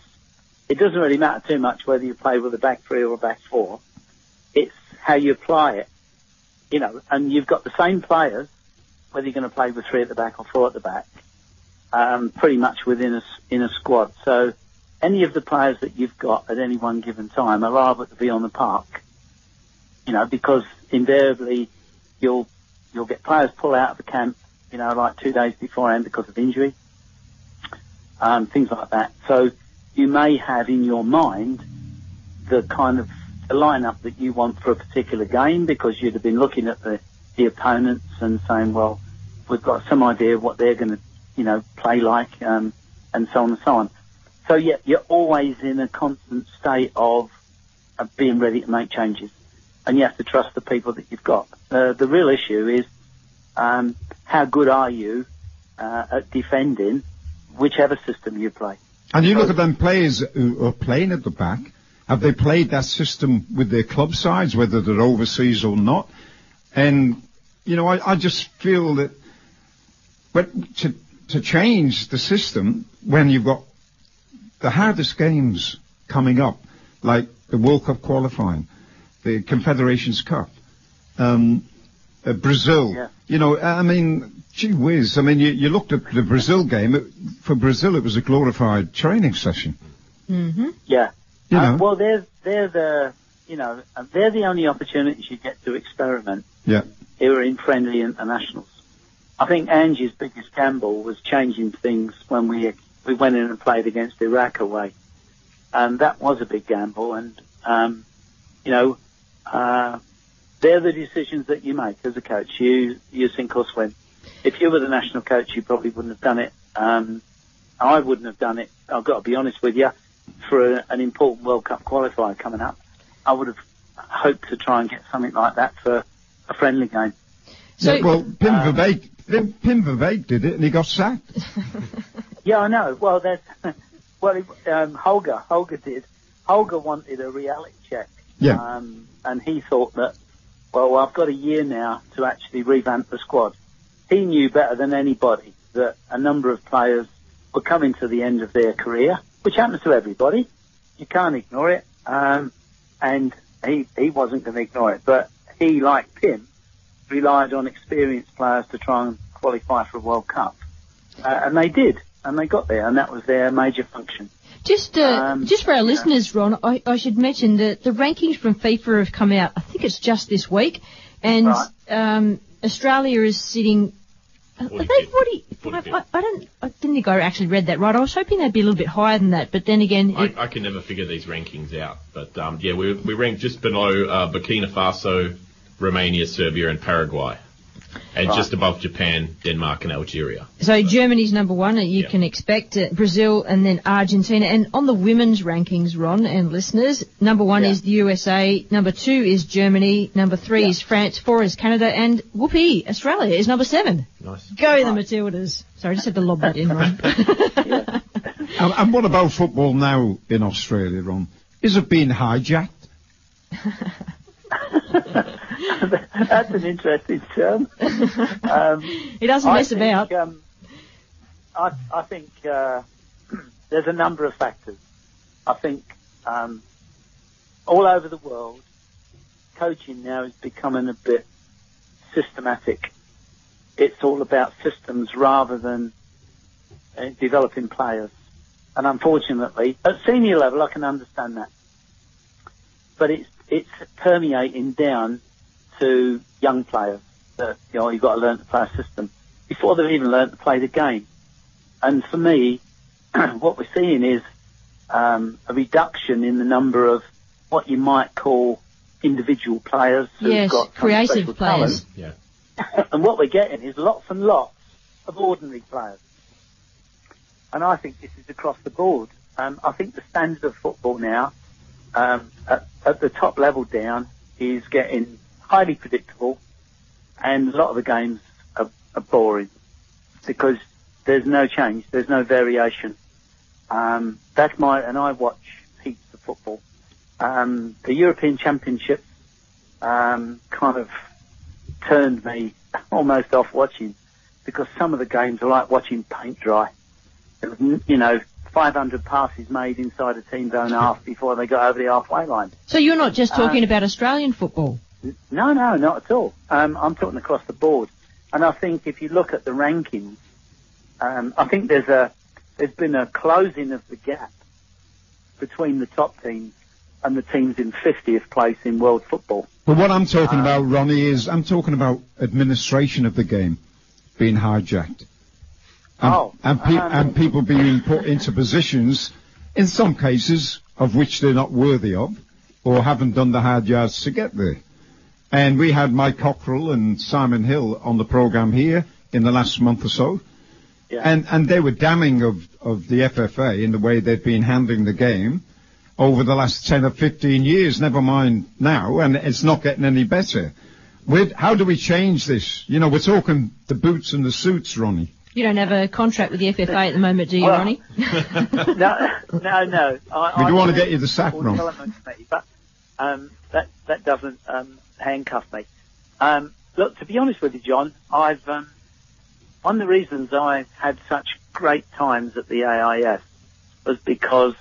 doesn't really matter too much whether you play with a back 3 or a back 4. It's how you apply it, and you've got the same players, whether you're going to play with 3 at the back or 4 at the back, pretty much within a squad. So any of the players that you've got at any one given time are liable to be on the park, because invariably you'll get players pull out of the camp, like 2 days beforehand because of injury, things like that. So you may have in your mind the kind of the lineup that you want for a particular game because you'd have been looking at the opponents and saying, well, we've got some idea of what they're going to, play like, and so on and so on. So yeah, you're always in a constant state of being ready to make changes, and you have to trust the people that you've got. The real issue is how good are you at defending whichever system you play. And you look at them players who are playing at the back. Have they played that system with their club sides, whether they're overseas or not? And, I just feel that to change the system when you've got the hardest games coming up, like the World Cup qualifying, the Confederations Cup, Brazil, gee whiz. You looked at the Brazil game. For Brazil, it was a glorified training session. Mm-hmm. Yeah. Well, they're the only opportunities you get to experiment. Yeah. Here in friendly internationals. I think Ange's biggest gamble was changing things when we went in and played against Iraq away, and that was a big gamble. And they're the decisions that you make as a coach. You sink or swim. If you were the national coach, you probably wouldn't have done it. I wouldn't have done it. I've got to be honest with you. For an important World Cup qualifier coming up, I would have hoped to try and get something like that for a friendly game. So, Pim Verbeek did it, and he got sacked. Yeah, I know. Well, Holger did. Holger wanted a reality check. Yeah. And he thought that, well, I've got a year now to actually revamp the squad. He knew better than anybody that a number of players were coming to the end of their career, which happens to everybody. You can't ignore it. And he wasn't going to ignore it. But he, like Pim, relied on experienced players to try and qualify for a World Cup. And they did. And they got there. And that was their major function. Just for our listeners, Ron, I should mention that the rankings from FIFA have come out. I think it's just this week, and Australia is sitting. Are they 45? I didn't think I actually read that right. I was hoping they'd be a little bit higher than that, but then again, I can never figure these rankings out. But we ranked just below Burkina Faso, Romania, Serbia, and Paraguay. And just above Japan, Denmark, and Algeria. So Germany's number one, you can expect Brazil and then Argentina. And on the women's rankings, Ron and listeners, number one is the USA, number 2 is Germany, number 3 is France, 4 is Canada, and whoopee, Australia is number 7. Nice. Go the Matildas. Sorry, I just had to lob that in, Ron. And what about football now in Australia, Ron? Is it being hijacked? That's an interesting term. He doesn't mess about. I think there's a number of factors. I think all over the world, coaching now is becoming a bit systematic. It's all about systems rather than developing players. And unfortunately, at senior level, I can understand that. But it's permeating down to young players that, you've got to learn to play a system before they've even learned to play the game. And for me, what we're seeing is a reduction in the number of what you might call individual players who've got creative players. Talent. Yeah. And what we're getting is lots and lots of ordinary players. And I think this is across the board. I think the standard of football now, at the top level down, is getting highly predictable, and a lot of the games are boring because there's no change, there's no variation. And I watch heaps of football. The European Championships kind of turned me almost off watching because some of the games are like watching paint dry. 500 passes made inside a team's own half before they got over the halfway line. So you're not just talking about Australian football? No, not at all. I'm talking across the board. And I think if you look at the rankings, I think there's been a closing of the gap between the top teams and the teams in 50th place in world football. But what I'm talking about, Ronnie, is I'm talking about administration of the game being hijacked. And people being put into positions, in some cases, of which they're not worthy of, or haven't done the hard yards to get there. And we had Mike Cockrell and Simon Hill on the programme here in the last month or so. Yeah. And they were damning of the FFA in the way they've been handling the game over the last 10 or 15 years, never mind now, and it's not getting any better. How do we change this? We're talking the boots and the suits, Ronnie. You don't have a contract with the FFA at the moment, do you, Ronnie? No. We do want to get you the sack, Ron. But that doesn't handcuff me. Look, to be honest with you, John, I've one of the reasons I had such great times at the AIS was because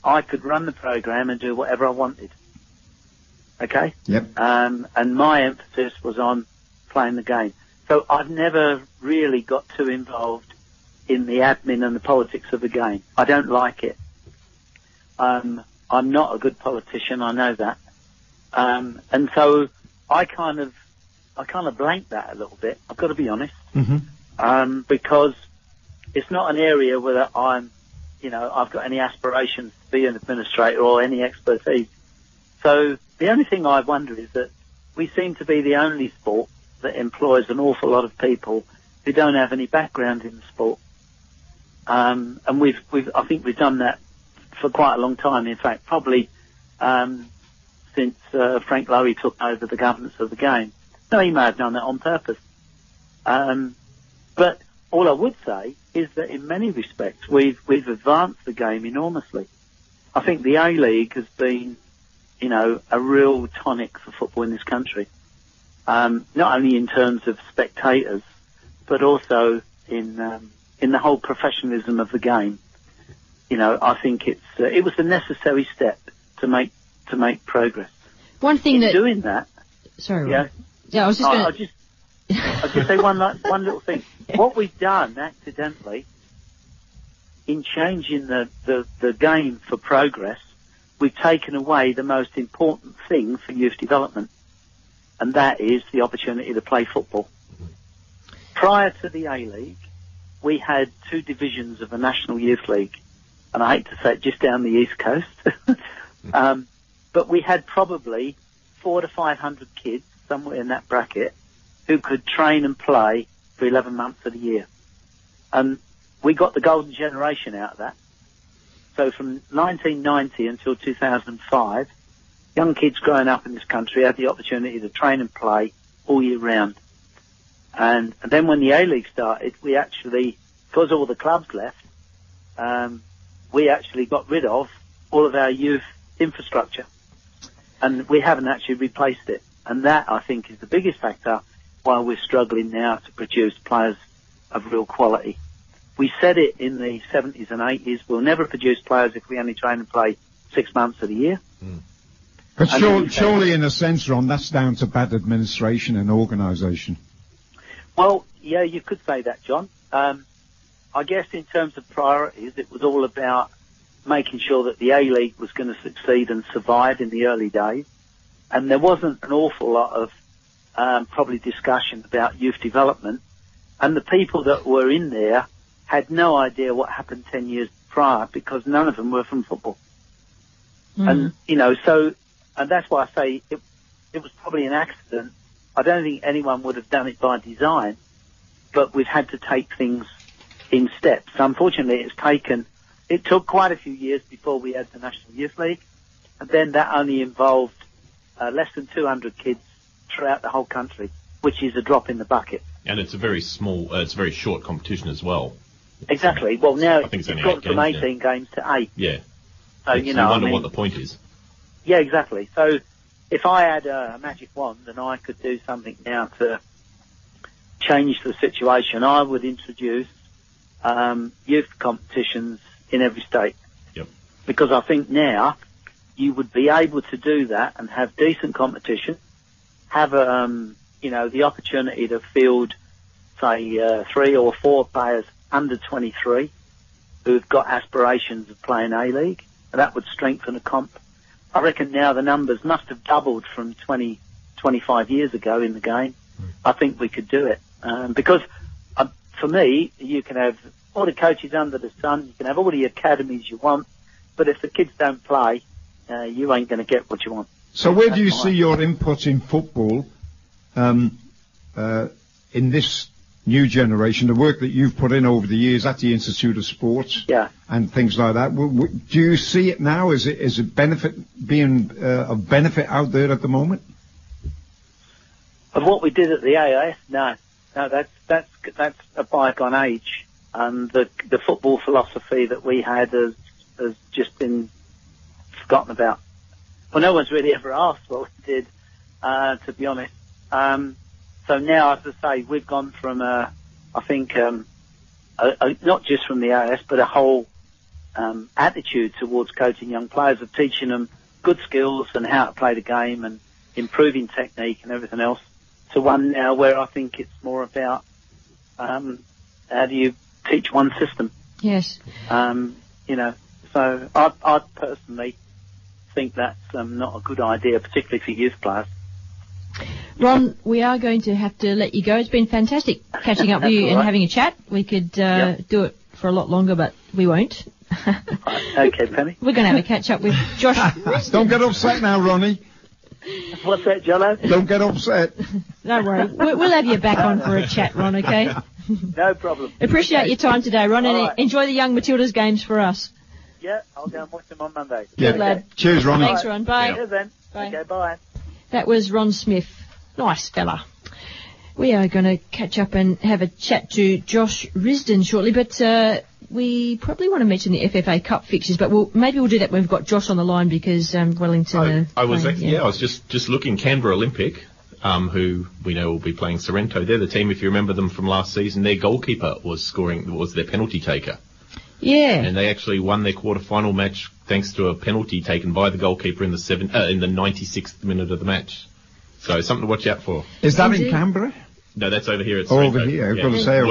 I could run the program and do whatever I wanted. Okay? Yep. And my emphasis was on playing the game. So I've never really got too involved in the admin and the politics of the game. I don't like it. I'm not a good politician, I know that. And so I kind of blanked that a little bit, I've got to be honest. Mm-hmm. Because it's not an area where I've got any aspirations to be an administrator or any expertise. So the only thing I wonder is that we seem to be the only sport that employs an awful lot of people who don't have any background in the sport. And I think we've done that for quite a long time. In fact, probably since Frank Lowy took over the governance of the game. No, he may have done that on purpose. But all I would say is that in many respects we've advanced the game enormously. I think the A-League has been, a real tonic for football in this country. Not only in terms of spectators, but also in the whole professionalism of the game. I think it was a necessary step to make progress. One thing doing that. Sorry. Yeah, I was just going to. I'll just say one little thing. What we've done accidentally in changing the game for progress, we've taken away the most important thing for youth development, and that is the opportunity to play football. Prior to the A-League, we had 2 divisions of a National Youth League, and I hate to say it, just down the East Coast. But we had probably 400 to 500 kids, somewhere in that bracket, who could train and play for 11 months of the year. And we got the golden generation out of that. So from 1990 until 2005, young kids growing up in this country had the opportunity to train and play all year round. And then when the A-League started, we actually, because all the clubs left, we actually got rid of all of our youth infrastructure. And we haven't actually replaced it. And that, I think, is the biggest factor why we're struggling now to produce players of real quality. We said it in the 70s and 80s, we'll never produce players if we only train and play 6 months of the year. But surely, in a sense, Ron, that's down to bad administration and organisation. Well, yeah, you could say that, John. I guess in terms of priorities, it was all about making sure that the A-League was going to succeed and survive in the early days. And there wasn't an awful lot of probably discussion about youth development. And the people that were in there had no idea what happened 10 years prior because none of them were from football. And, you know, so, and that's why I say it was probably an accident. I don't think anyone would have done it by design, but we've had to take things in steps. Unfortunately, it took quite a few years before we had the National Youth League, and then that only involved less than 200 kids throughout the whole country, which is a drop in the bucket. And it's a very small, it's a very short competition as well. Exactly. Well, now I think it's it's only gone 8 from games 18 games to 8. Yeah. So, you know, wonder what the point is. Yeah, exactly. So if I had a magic wand and I could do something now to change the situation, I would introduce youth competitions in every state. Yep. Because I think now you would be able to do that and have decent competition, have you know, the opportunity to field, say, 3 or 4 players under 23 who've got aspirations of playing A-League. And that would strengthen a comp. I reckon now the numbers must have doubled from 25 years ago in the game. I think we could do it. Because for me, you can have all the coaches under the sun, you can have all the academies you want, but if the kids don't play, you ain't going to get what you want. So where do you see your input in football in this new generation, the work that you've put in over the years at the Institute of Sports and things like that? Do you see it now? Is it being of benefit out there at the moment? Of what we did at the AIS? No, that's a bygone age. And the football philosophy that we had has just been forgotten about. Well, no one's really ever asked what we did, to be honest. So now, as I say, we've gone from, I think, not just from the AIS, but a whole attitude towards coaching young players, of teaching them good skills and how to play the game and improving technique and everything else, to one now where I think it's more about how do you teach one system. Yes. You know, so I personally think that's not a good idea, particularly for youth players. Ron, we are going to have to let you go. It's been fantastic catching up with you and having a chat. We could do it for a lot longer, but we won't. Okay, Penny. We're going to have a catch up with Josh Risdon. Don't get upset now, Ronnie. What's that, Jono? Don't get upset. Don't worry. We'll have you back on for a chat, Ron, okay? No problem. Appreciate your time today, Ron, and enjoy the Young Matildas games for us. Yeah, I'll go and watch them on Monday. Yeah. Good lad. Cheers, Ronnie. Thanks, Ron. Bye. Cheers, then. Bye. Okay, bye. That was Ron Smith. Nice fella. We are going to catch up and have a chat to Josh Risdon shortly, but we probably want to mention the FFA Cup fixtures, but maybe we'll do that when we've got Josh on the line, because Wellington I was just looking. Canberra Olympic, who we know will be playing Sorrento. They're the team, if you remember them from last season, their goalkeeper was their penalty taker. Yeah. And they actually won their quarter-final match thanks to a penalty taken by the goalkeeper in the 96th minute of the match. So something to watch out for. Is that in Canberra? No, that's over here at Sorrento. Sorrento. Over here. I've got to say, I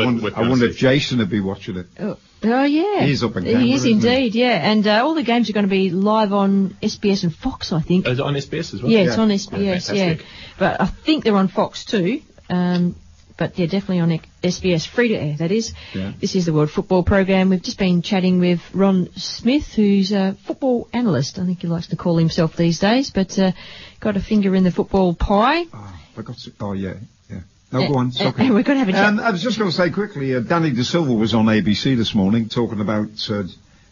wonder if Jason would be watching it. Oh. Oh, yeah. He's up in Canberra, He is isn't he? indeed, yeah. And all the games are going to be live on SBS and Fox, I think. Is it on SBS as well? Yeah, it's on SBS, yeah. But I think they're on Fox too. But yeah, definitely on SBS, free to air, that is. Yeah. This is the World Football Program. We've just been chatting with Ron Smith, who's a football analyst. I think he likes to call himself these days, but got a finger in the football pie. Yeah. No, go on. It's okay. And we're going to have a chat. I was just going to say quickly, Danny De Silva was on ABC this morning talking about the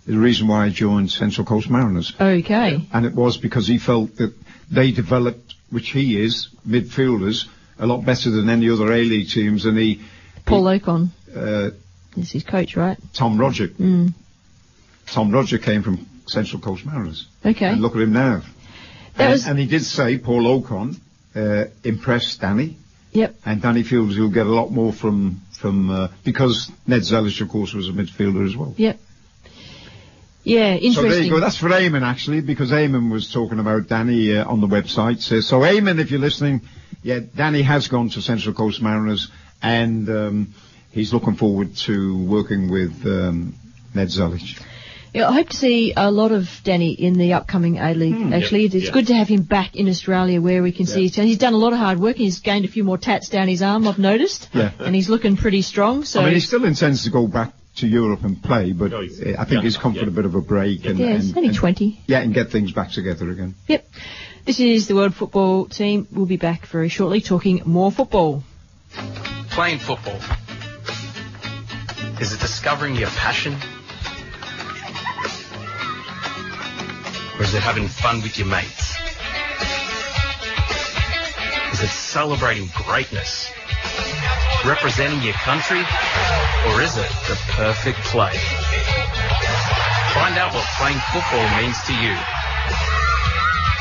reason why he joined Central Coast Mariners. Okay. And it was because he felt that they developed, which he is, midfielders, a lot better than any other A-League teams. And Paul Ocon is his coach, right? Tom Roger. Mm. Tom Roger came from Central Coast Mariners. Okay. And look at him now. And he did say Paul Ocon impressed Danny. Yep. And Danny feels he'll get a lot more from because Ned Zellish, of course, was a midfielder as well. Yep. Yeah, interesting. So there you go. That's for Eamon, actually, because Eamon was talking about Danny on the website. So Eamon, if you're listening, yeah, Danny has gone to Central Coast Mariners, and he's looking forward to working with Ned Zellish. Yeah, I hope to see a lot of Danny in the upcoming A-League, actually. It's good to have him back in Australia where we can see he's done a lot of hard work. He's gained a few more tats down his arm, I've noticed. Yeah. And he's looking pretty strong. So I mean, he still intends to go back to Europe and play, but I think he's come for a bit of a break. He's only 20. Yeah, and get things back together again. Yep. This is the World Football Team. We'll be back very shortly talking more football. Playing football. Is it discovering your passion? Or is it having fun with your mates? Is it celebrating greatness? Representing your country? Or is it the perfect play? Find out what playing football means to you.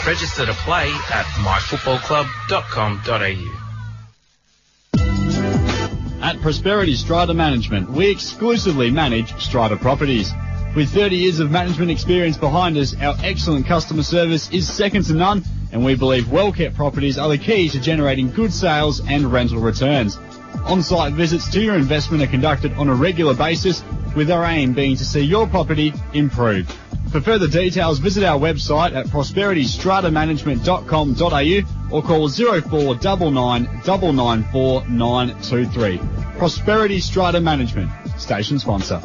Register to play at myfootballclub.com.au. At Prosperity Strata Management, we exclusively manage strata properties. With 30 years of management experience behind us, our excellent customer service is second to none, and we believe well-kept properties are the key to generating good sales and rental returns. On-site visits to your investment are conducted on a regular basis, with our aim being to see your property improved. For further details, visit our website at prosperitystratamanagement.com.au or call 0499 994 923. Prosperity Strata Management, station sponsor.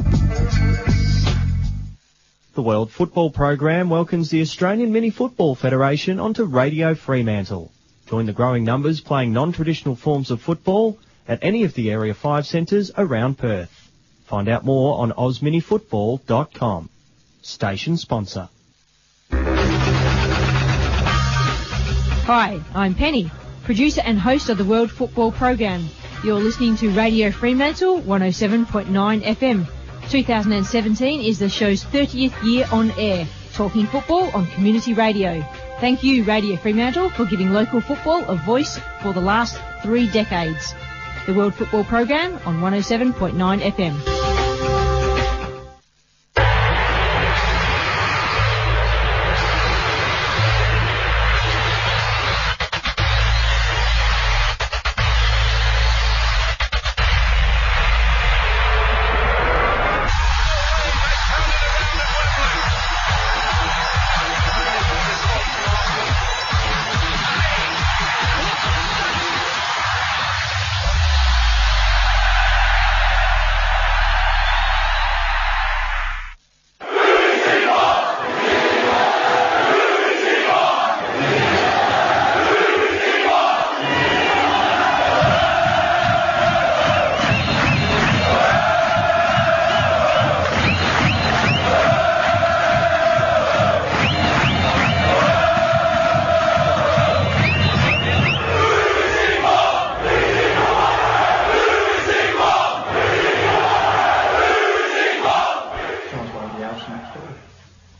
The World Football Program welcomes the Australian Mini Football Federation onto Radio Fremantle. Join the growing numbers playing non-traditional forms of football at any of the Area 5 centres around Perth. Find out more on osminifootball.com. Station sponsor. Hi, I'm Penny, producer and host of the World Football Program. You're listening to Radio Fremantle 107.9 FM. 2017 is the show's 30th year on air, talking football on community radio. Thank you, Radio Fremantle, for giving local football a voice for the last 3 decades. The World Football Program on 107.9 FM.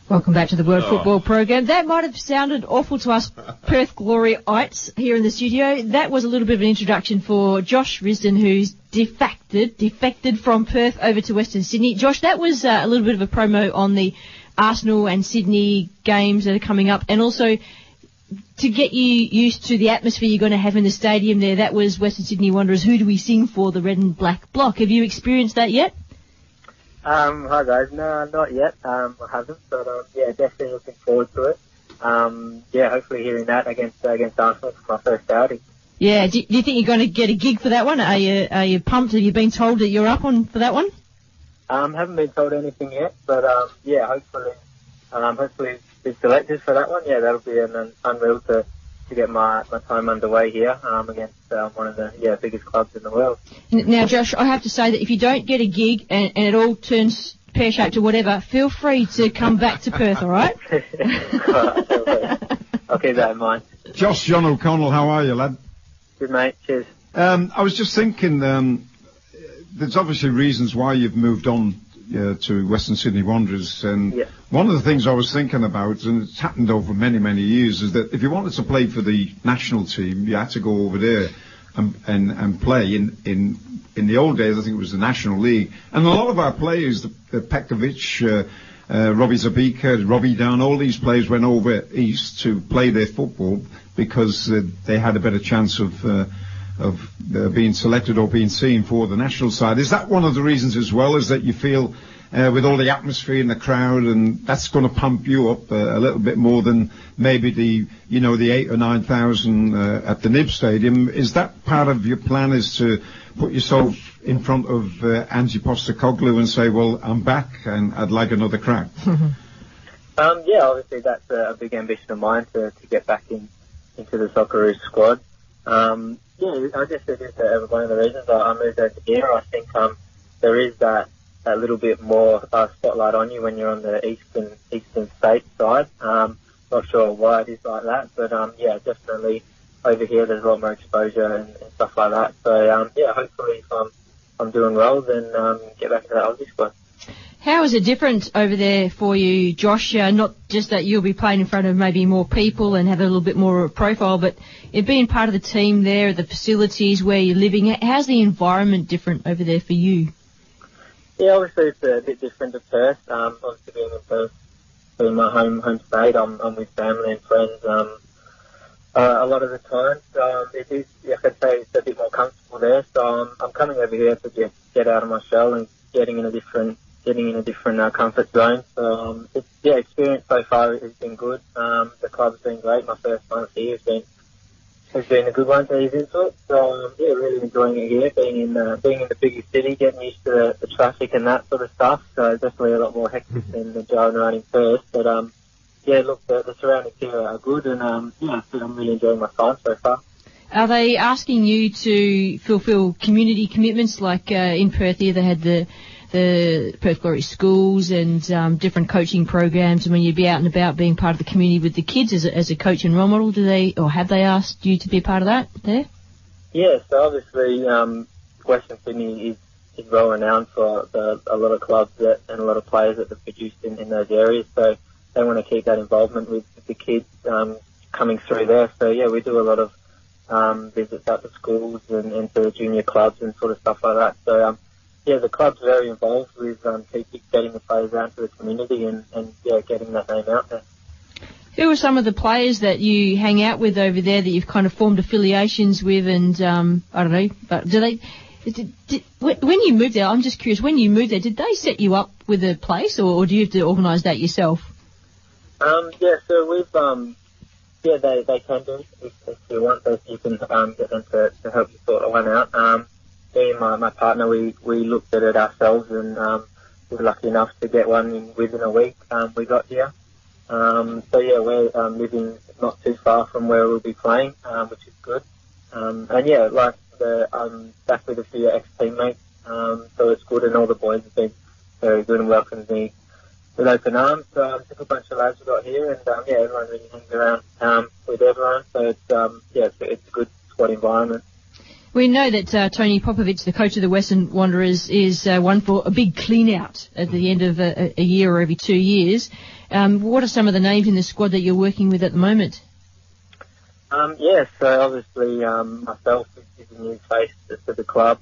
Welcome back to the World Football Program. That might have sounded awful to us Perth Gloryites here in the studio. That was a little bit of an introduction for Josh Risdon, who's defected from Perth over to Western Sydney. Josh, that was a little bit of a promo on the Arsenal and Sydney games that are coming up, and also to get you used to the atmosphere you're going to have in the stadium there. That was Western Sydney Wanderers. Who do we sing for, the red and black block? Have you experienced that yet? Hi guys. No, not yet. I haven't, but yeah, definitely looking forward to it. Yeah, hopefully hearing that against Arsenal for my first outing. Yeah, do you think you're going to get a gig for that one? Are you pumped? Have you been told that you're up on for that one? Haven't been told anything yet, but yeah, hopefully be selected for that one. Yeah, that'll be an unreal to get my time underway here against one of the biggest clubs in the world. Now, Josh, I have to say that if you don't get a gig and it all turns pear-shaped or whatever, feel free to come back to Perth, all right? I'll keep that in mind. Josh, John O'Connell, how are you, lad? Good, mate. Cheers. I was just thinking, there's obviously reasons why you've moved on to Western Sydney Wanderers, and one of the things I was thinking about, and it's happened over many, many years, is that if you wanted to play for the national team, you had to go over there and play. In the old days, I think it was the National League, and a lot of our players, the Pekovic, Robbie Zabika, Robbie Down, all these players went over east to play their football because they had a better chance of being selected or being seen for the national side. Is that one of the reasons as well, is that you feel with all the atmosphere in the crowd, and that's going to pump you up a little bit more than maybe the 8,000 or 9,000 at the Nib Stadium? Is that part of your plan, is to put yourself in front of Angie Postecoglou and say, well, I'm back and I'd like another crack? Yeah, obviously that's a big ambition of mine to get back into the Socceroos squad. Yeah, I guess it is one of the reasons I moved over here. I think there is that little bit more spotlight on you when you're on the eastern state side. Not sure why it is like that, but yeah, definitely over here there's a lot more exposure and stuff like that. So yeah, hopefully if I'm doing well, then get back to that Aussie squad. How is it different over there for you, Josh? Not just that you'll be playing in front of maybe more people and have a little bit more of a profile, but it being part of the team there, the facilities, where you're living, how's the environment different over there for you? Yeah, obviously it's a bit different to Perth. Obviously being in Perth, being my home state, I'm with family and friends a lot of the time. It is, like I say, it's a bit more comfortable there. So I'm coming over here to get out of my shell and getting in a different comfort zone. So experience so far has been good. The club's been great. My first month here has been a good one to ease into it. So yeah, really enjoying it here, being in the biggest city, getting used to the traffic and that sort of stuff. So definitely a lot more hectic than the driving around in Perth. But yeah, look, the surroundings here are good, and yeah, I'm really enjoying my time so far. Are they asking you to fulfil community commitments like in Perth here? They had the Perth Glory schools and different coaching programs, and when you'd be out and about being part of the community with the kids as a coach and role model, have they asked you to be a part of that there? Yeah, so obviously Western Sydney is well renowned for a lot of clubs and a lot of players that they've produced in those areas, so they want to keep that involvement with the kids coming through there. So yeah, we do a lot of visits out to schools and to junior clubs and sort of stuff like that. So yeah, the club's very involved with getting the players out to the community and getting that name out there. Who are some of the players that you hang out with over there that you've kind of formed affiliations with? And I don't know, but when you moved there, I'm just curious, when you moved there, did they set you up with a place, or do you have to organise that yourself? Yeah, so we've they can do if you want, so you can get them to help you sort one out. Me and my partner, we looked at it ourselves, and we were lucky enough to get one within a week. We got here. So yeah, we're living not too far from where we'll be playing, which is good. And yeah, like I'm back with a few ex-teammates, so it's good, and all the boys have been very good and welcomed me with open arms. So it's a good bunch of lads we've got here, and yeah, everyone really hangs around with everyone. So it's a good squad environment. We know that Tony Popovic, the coach of the Western Wanderers, is one for a big clean-out at the end of a year or every 2 years. What are some of the names in the squad that you're working with at the moment? Yeah, so obviously myself is a new face to the club.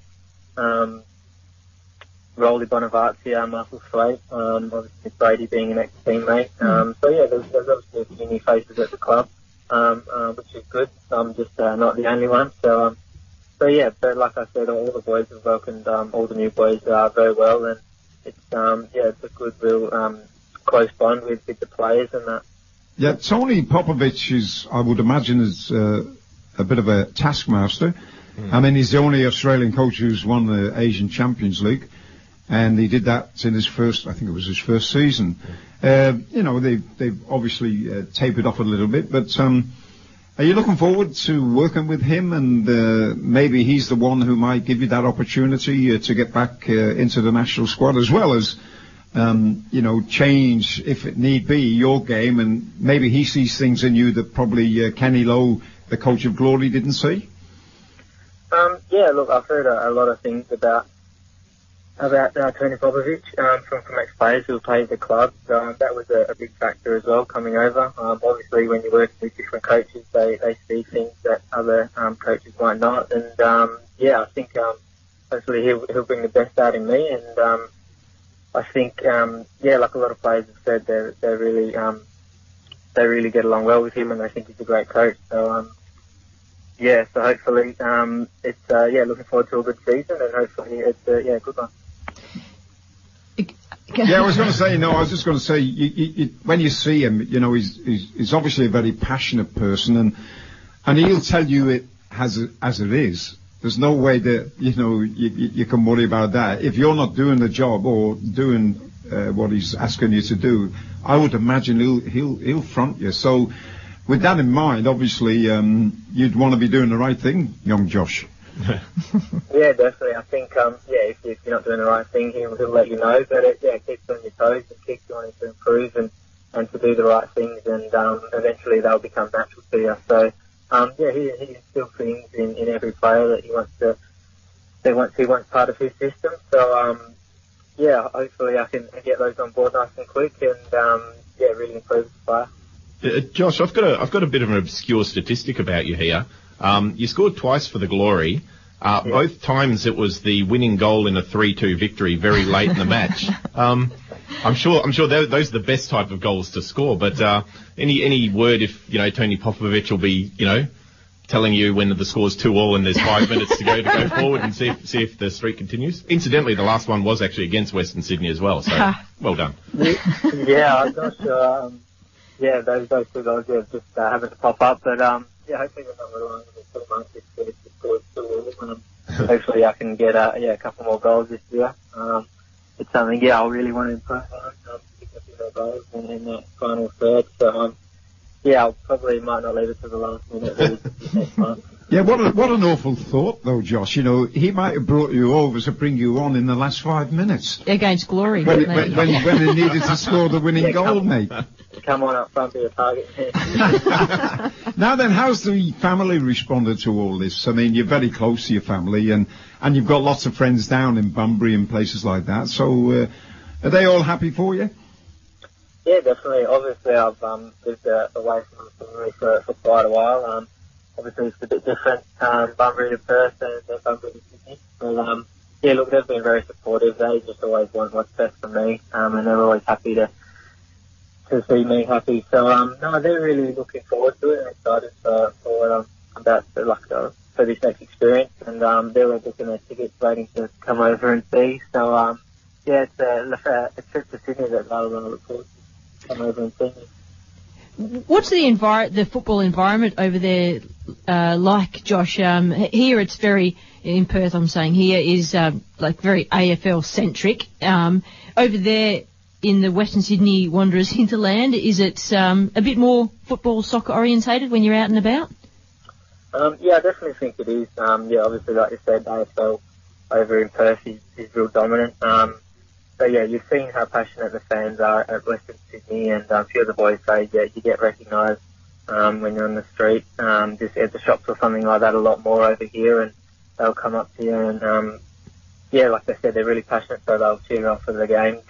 Rolly Bonavazzi, Michael Slate, obviously Brady being an ex-teammate. So yeah, there's obviously a few new faces at the club, which is good. I'm just not the only one. So yeah, but like I said, all the boys have welcomed all the new boys very well, and it's a good, real close bond with the players and that. Yeah, Tony Popovich is, I would imagine, is a bit of a taskmaster. I mean, he's the only Australian coach who's won the Asian Champions League, and he did that in his first, I think it was his first season. They've obviously tapered off a little bit, but are you looking forward to working with him, and maybe he's the one who might give you that opportunity to get back into the national squad, as well as change, if it need be, your game, and maybe he sees things in you that probably Kenny Lowe, the coach of Glory, didn't see? Look, I've heard a lot of things about Tony Popovich from ex-players who played at the club. That was a big factor as well coming over. Obviously, when you work with different coaches, they see things that other coaches might not. And I think hopefully he'll bring the best out in me. And I think like a lot of players have said, they really get along well with him, and they think he's a great coach. So so hopefully it's looking forward to a good season, and hopefully it's a good one. Yeah, I was going to say, I was just going to say, when you see him, he's obviously a very passionate person, and he'll tell you it as it is. There's no way that, you can worry about that. If you're not doing the job or doing what he's asking you to do, I would imagine he'll front you. So with that in mind, obviously, you'd want to be doing the right thing, young Josh. Yeah, definitely. I think, if you're not doing the right thing, he'll let you know. But it keeps you on your toes and keeps you wanting to improve and to do the right things, and eventually they'll become natural to you. So, he instills things in every player that he wants part of his system. So, hopefully I can get those on board nice and quick, and really improve the player. Josh, I've got a bit of an obscure statistic about you here. You scored twice for the Glory. Both times it was the winning goal in a 3-2 victory very late in the match. I'm sure those are the best type of goals to score. But any word if Tony Popovich will be telling you when the score's 2-2 and there's 5 minutes to go forward and see if the streak continues. Incidentally, the last one was actually against Western Sydney as well. So well done. I'm not sure. Those 2 goals just having to pop up, but hopefully we're not relying on it too much. It's scored 2-2. Hopefully I can get a couple more goals this year. It's something I really want to improve on. Pick up a few more goals in that final third. So I probably might not leave it to the last minute. Really. Yeah, what an awful thought, though, Josh. He might have brought you over to bring you on in the last 5 minutes. Against Glory. When he needed to score the winning goal, mate. Come on up front, be a target. Now then, how's the family responded to all this? I mean, you're very close to your family, and you've got lots of friends down in Bunbury and places like that. So, are they all happy for you? Yeah, definitely. Obviously, I've lived away from my family for quite a while. Obviously, it's a bit different, Bunbury to Perth and Bunbury to Sydney. But, look, they've been very supportive. They just always want what's best for me, and they're always happy to see me happy. So, they're really looking forward to it and excited for this next experience. And they're all booking their tickets, waiting to come over and see. So, it's a trip to Sydney that I want to look forward to come over and see me. What's the football environment over there like, Josh? Here it's very, in Perth I'm saying here, is very AFL centric. Over there in the Western Sydney Wanderers hinterland, is it a bit more football soccer orientated when you're out and about? I definitely think it is. Obviously, like you said, AFL over in Perth is real dominant. You've seen how passionate the fans are at Western Sydney, and a few of the boys say you get recognised when you're on the street, just at the shops or something like that a lot more over here, and they'll come up to you and, like I said, they're really passionate, so they'll cheer you on for the game,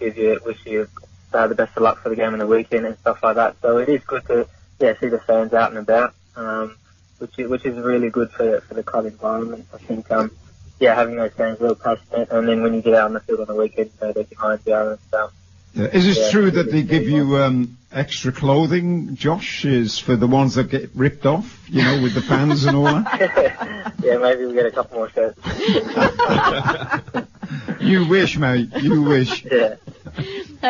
wish you the best of luck for the game on the weekend and stuff like that. So it is good to see the fans out and about, which is really good for the club environment. I think having those fans real passionate, and then when you get out on the field on the weekend, they're behind you and stuff. Is it true that they give you extra clothing, Josh, is for the ones that get ripped off, with the fans and all that? Maybe we'll get a couple more shirts. You wish, mate. You wish. Yeah.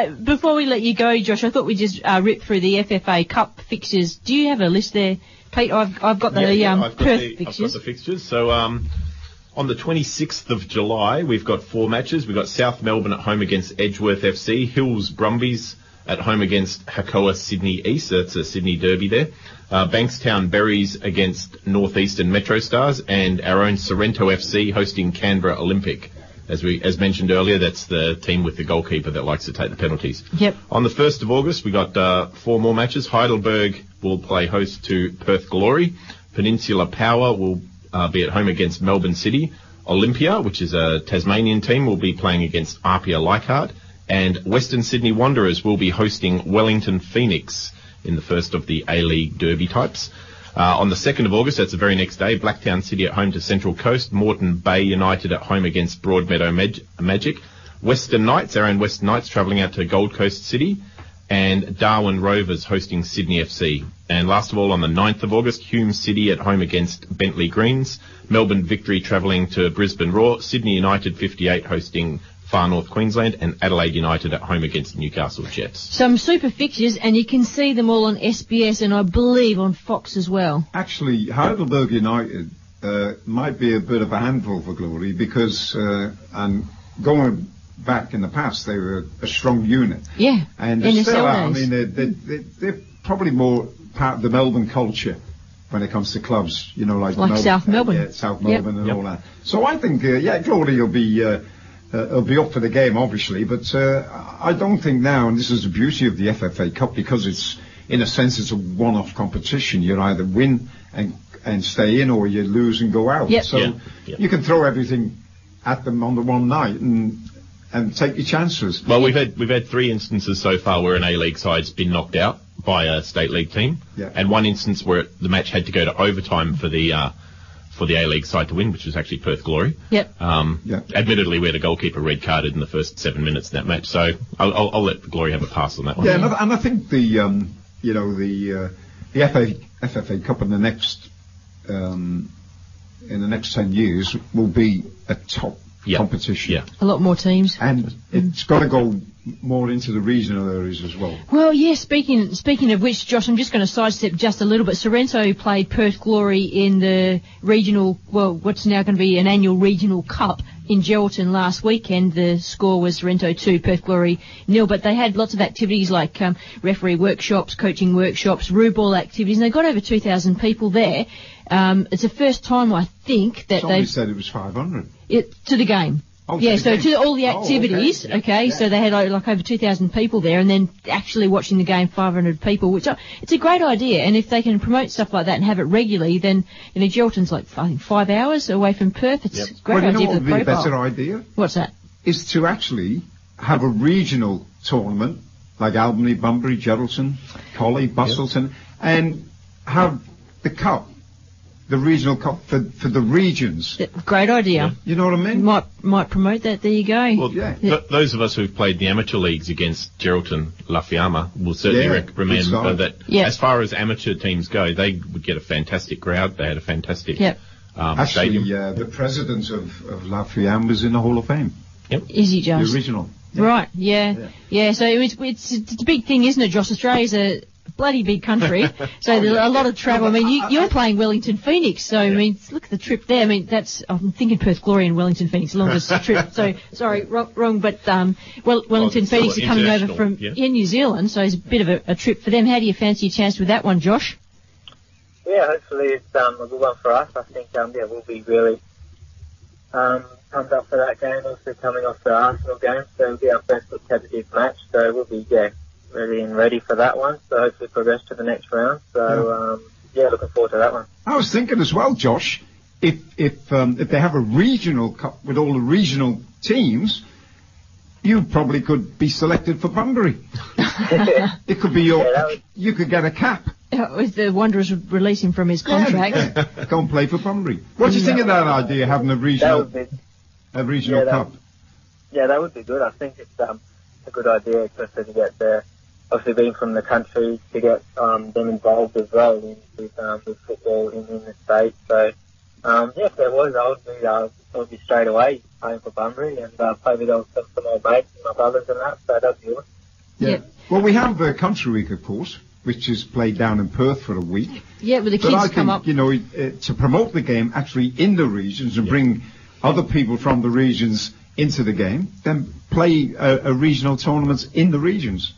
Before we let you go, Josh, I thought we'd just rip through the FFA Cup fixtures. Do you have a list there, Pete? I've got the Perth fixtures. I've got the fixtures. So on the 26th of July, we've got 4 matches. We've got South Melbourne at home against Edgeworth FC, Hills Brumbies at home against Hakoah Sydney East. That's a Sydney derby there. Bankstown Berries against Northeastern Metro Stars, and our own Sorrento FC hosting Canberra Olympic. As mentioned earlier, that's the team with the goalkeeper that likes to take the penalties. Yep. On the 1st of August, we got 4 more matches. Heidelberg will play host to Perth Glory. Peninsula Power will be at home against Melbourne City. Olympia, which is a Tasmanian team, will be playing against Apia Leichhardt. And Western Sydney Wanderers will be hosting Wellington Phoenix in the first of the A-League Derby types. On the 2nd of August, that's the very next day, Blacktown City at home to Central Coast, Moreton Bay United at home against Broadmeadow Magic, Western Knights, our own Western Knights, travelling out to Gold Coast City, and Darwin Rovers hosting Sydney FC. And last of all, on the 9th of August, Hume City at home against Bentley Greens, Melbourne Victory travelling to Brisbane Roar, Sydney United 58 hosting Far North Queensland, and Adelaide United at home against Newcastle Jets. Some super fixtures, and you can see them all on SBS and I believe on Fox as well. Actually, Heidelberg United might be a bit of a handful for Glory because, and going back in the past, they were a strong unit. Yeah, and they still are. I mean, they're probably more part of the Melbourne culture when it comes to clubs, you know, like South Melbourne. Yeah, South Melbourne and all that. So I think, Glory will be up for the game, obviously, but I don't think now, and this is the beauty of the FFA Cup, because it's, in a sense, it's a one-off competition. You either win and stay in, or you lose and go out. Yep. So you can throw everything at them on the one night and take your chances. Well, we've had 3 instances so far where an A-League side's been knocked out by a state league team, and 1 instance where the match had to go to overtime for the A-League side to win, which was actually Perth Glory. Yep. Admittedly, we had a goalkeeper red carded in the first 7 minutes in that match, so I'll let the Glory have a pass on that one. Yeah, and I think the FFA Cup in the next 10 years will be a top competition. Yeah. A lot more teams. And it's got to go more into the regional areas as well. Well, yeah, speaking of which, Josh, I'm just going to sidestep just a little bit. Sorrento played Perth Glory in the regional, what's now going to be an annual regional cup in Geraldton last weekend. The score was Sorrento 2, Perth Glory 0, but they had lots of activities like referee workshops, coaching workshops, rue ball activities, and they got over 2,000 people there. It's the first time, I think, that they said it was 500. To the game. To all the activities, so they had like over 2,000 people there, and then actually watching the game, 500 people, which it's a great idea, and if they can promote stuff like that and have it regularly, then, Geraldton's like, I think, 5 hours away from Perth. It's a great idea for the profile. What would be a better idea? What's that? Is to actually have a regional tournament, like Albany, Bunbury, Geraldton, Collie, Bustleton, and have the cup. The regional cup for the regions. Great idea. Yeah. You know what I mean? Might promote that. There you go. Well, those of us who've played the amateur leagues against Geraldton, La Fiamma, will certainly remember that as far as amateur teams go, they would get a fantastic crowd. They had a fantastic actually, stadium. The president of La Fiamma was in the Hall of Fame. Yep. Is he, Josh? The original. Yeah. Right, yeah. So it's a big thing, isn't it, Josh? Australia's a bloody big country, so there's a lot of travel. I mean, you're playing Wellington Phoenix, so I mean, look at the trip there. I mean, I'm thinking Perth Glory and Wellington Phoenix, longest trip. So sorry, wrong, but Wellington Phoenix are coming over from New Zealand, so it's a bit of a trip for them. How do you fancy your chance with that one, Josh? Yeah, hopefully it's a good one for us. I think we'll be really pumped up for that game. Also coming off the Arsenal game, so it'll be our first competitive match. So we'll be ready for that one. So hopefully progress to the next round. So looking forward to that one. I was thinking as well, Josh, if they have a regional cup with all the regional teams, you probably could be selected for Bunbury. It could be you could get a cap. If the Wanderers would release him from his contract. Go and play for Bunbury. What do you think of that idea, having a regional cup? Yeah, that would be good. I think it's a good idea, especially to get obviously being from the country, to get them involved as well with football in the state. So, if there was, I would be be straight away home for Bunbury and play with some old mates and my brothers and that. So that'd be awesome. Yeah. Well, we have Country Week, of course, which is played down in Perth for a week. Yeah, but the kids I come think, up. you know, to promote the game actually in the regions and bring other people from the regions into the game, then play a regional tournaments in the regions.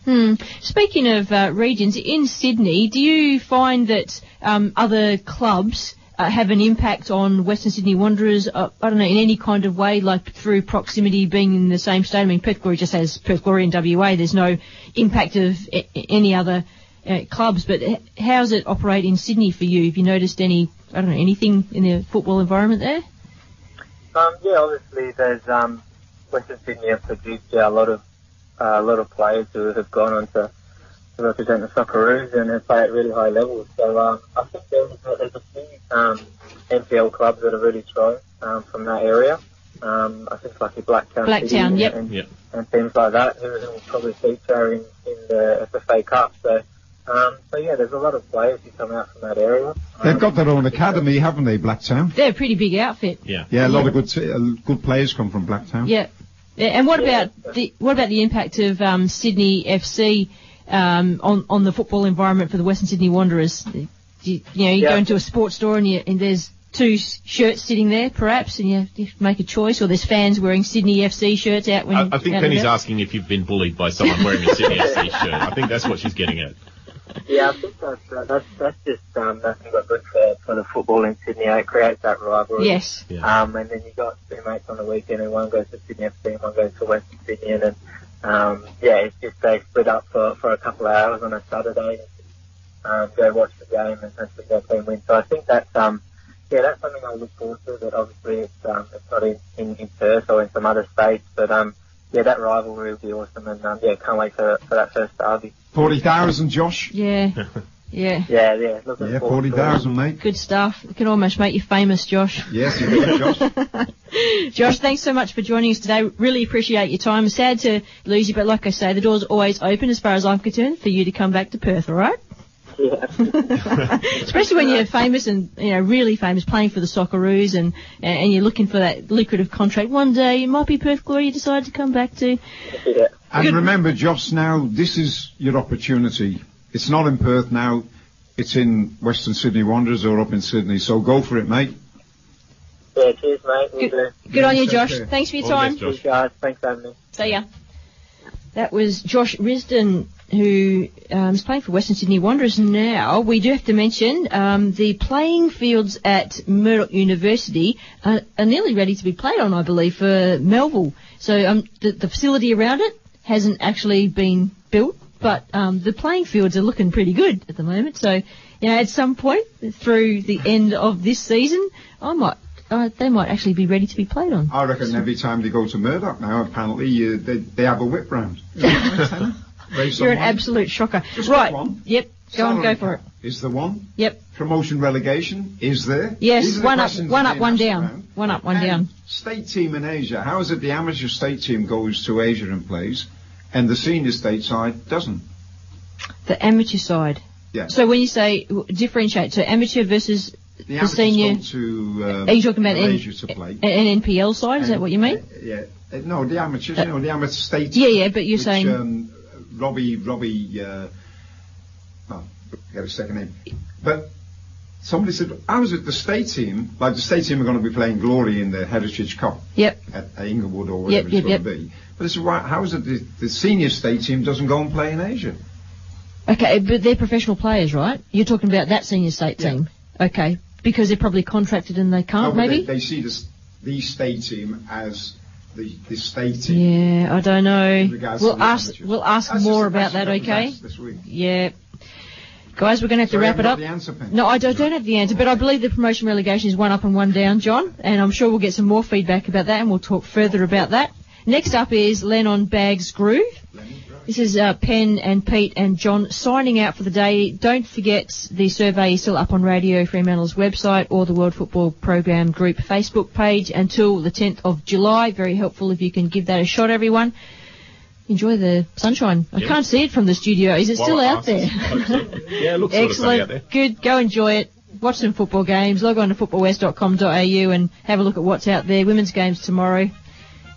Speaking of regions, in Sydney, do you find that other clubs have an impact on Western Sydney Wanderers, I don't know, in any kind of way, like through proximity, being in the same state? I mean, Perth Glory just has Perth Glory and WA. There's no impact of any other clubs, but how does it operate in Sydney for you? Have you noticed anything in the football environment there? Yeah, obviously there's Western Sydney have produced a lot of players who have gone on to represent the Socceroos and have played at really high levels. So I think there's a few NPL clubs that are really strong from that area. I think like the Blacktown City and things like that who will probably feature in the FFA Cup. So yeah, there's a lot of players who come out from that area. They've got their own academy, haven't they, Blacktown? They're a pretty big outfit. Yeah, a lot of good players come from Blacktown. Yeah. And what about the impact of Sydney FC on the football environment for the Western Sydney Wanderers? You go into a sports store and there's two shirts sitting there, perhaps, and you make a choice, or there's fans wearing Sydney FC shirts out when I think Penny's asking if you've been bullied by someone wearing a Sydney FC shirt. I think that's what she's getting at. Yeah, I think that's just nothing but good for the football in Sydney. It creates that rivalry. Yes. Yeah. And then you got two mates on the weekend, and one goes to Sydney FC and one goes to Western Sydney, and it's just they split up for a couple of hours on a Saturday and go watch the game and see their team win. So I think that's that's something I look forward to. But obviously it's not in Perth or in some other states, but that rivalry will be awesome, and can't wait for that first derby. 40,000, Josh? Yeah. Yeah. Yeah. 40,000, mate. Good stuff. It can almost make you famous, Josh. Yes, you do, Josh. Josh, thanks so much for joining us today. Really appreciate your time. Sad to lose you, but like I say, the door's always open as far as I'm concerned for you to come back to Perth, all right? Yeah. Especially when you're famous and, really famous, playing for the Socceroos and you're looking for that lucrative contract. One day it might be Perth Glory you decide to come back to. Yeah. And remember, Josh, now this is your opportunity. It's not in Perth now. It's in Western Sydney Wanderers or up in Sydney. So go for it, mate. Yeah, cheers, mate. Good on you, Josh. Thanks for your time. Cheers, guys. Thanks for having me. See ya. That was Josh Risdon, who is playing for Western Sydney Wanderers now. We do have to mention the playing fields at Murdoch University are nearly ready to be played on, I believe, for Melville. So the facility around it hasn't actually been built, but the playing fields are looking pretty good at the moment. So, at some point through the end of this season, they might actually be ready to be played on. I reckon every time they go to Murdoch now, apparently they have a whip round. You're an absolute shocker. Just right. One. Yep. Go for it. Is there one? Yep. Promotion relegation, is there? Yes, one up, one down. One up, one down. State team in Asia, how is it the amateur state team goes to Asia and plays, and the senior state side doesn't? The amateur side? Yeah. So when you say differentiate, so amateur versus the senior... to are you talking about Asia to play? An NPL side, is that what you mean? Yeah. No, the amateurs, the amateur state... Yeah, but you're saying... Robbie, get a second name. But somebody said, how is it the state team, like the state team are going to be playing Glory in the Heritage Cup at Inglewood or whatever it's going to be. But it's how is it the senior state team doesn't go and play in Asia? Okay, but they're professional players, right? You're talking about that senior state team. Okay, because they're probably contracted and they can't, maybe? They see the state team as the state team. Yeah, I don't know. We'll ask more about that, okay? This week. Yeah. Guys, we're going to have to wrap it up. The answer, no, I don't have the answer, but I believe the promotion relegation is one up and one down, John, and I'm sure we'll get some more feedback about that and we'll talk further about that. Next up is Len on Bags Groove. This is Pen and Pete and John signing out for the day. Don't forget the survey is still up on Radio Fremantle's website or the World Football Program Group Facebook page until the 10th of July. Very helpful if you can give that a shot, everyone. Enjoy the sunshine. I can't see it from the studio. Is it still out there? Yeah, it looks excellent. sort of sunny out there. Good. Go enjoy it. watch some football games. Log on to footballwest.com.au and have a look at what's out there. Women's games tomorrow.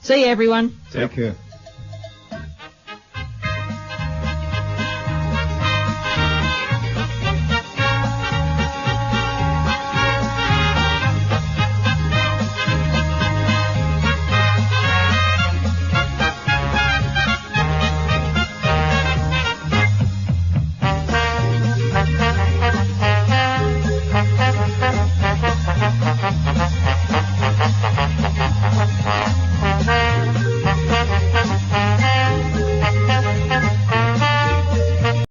See you, everyone. Take care.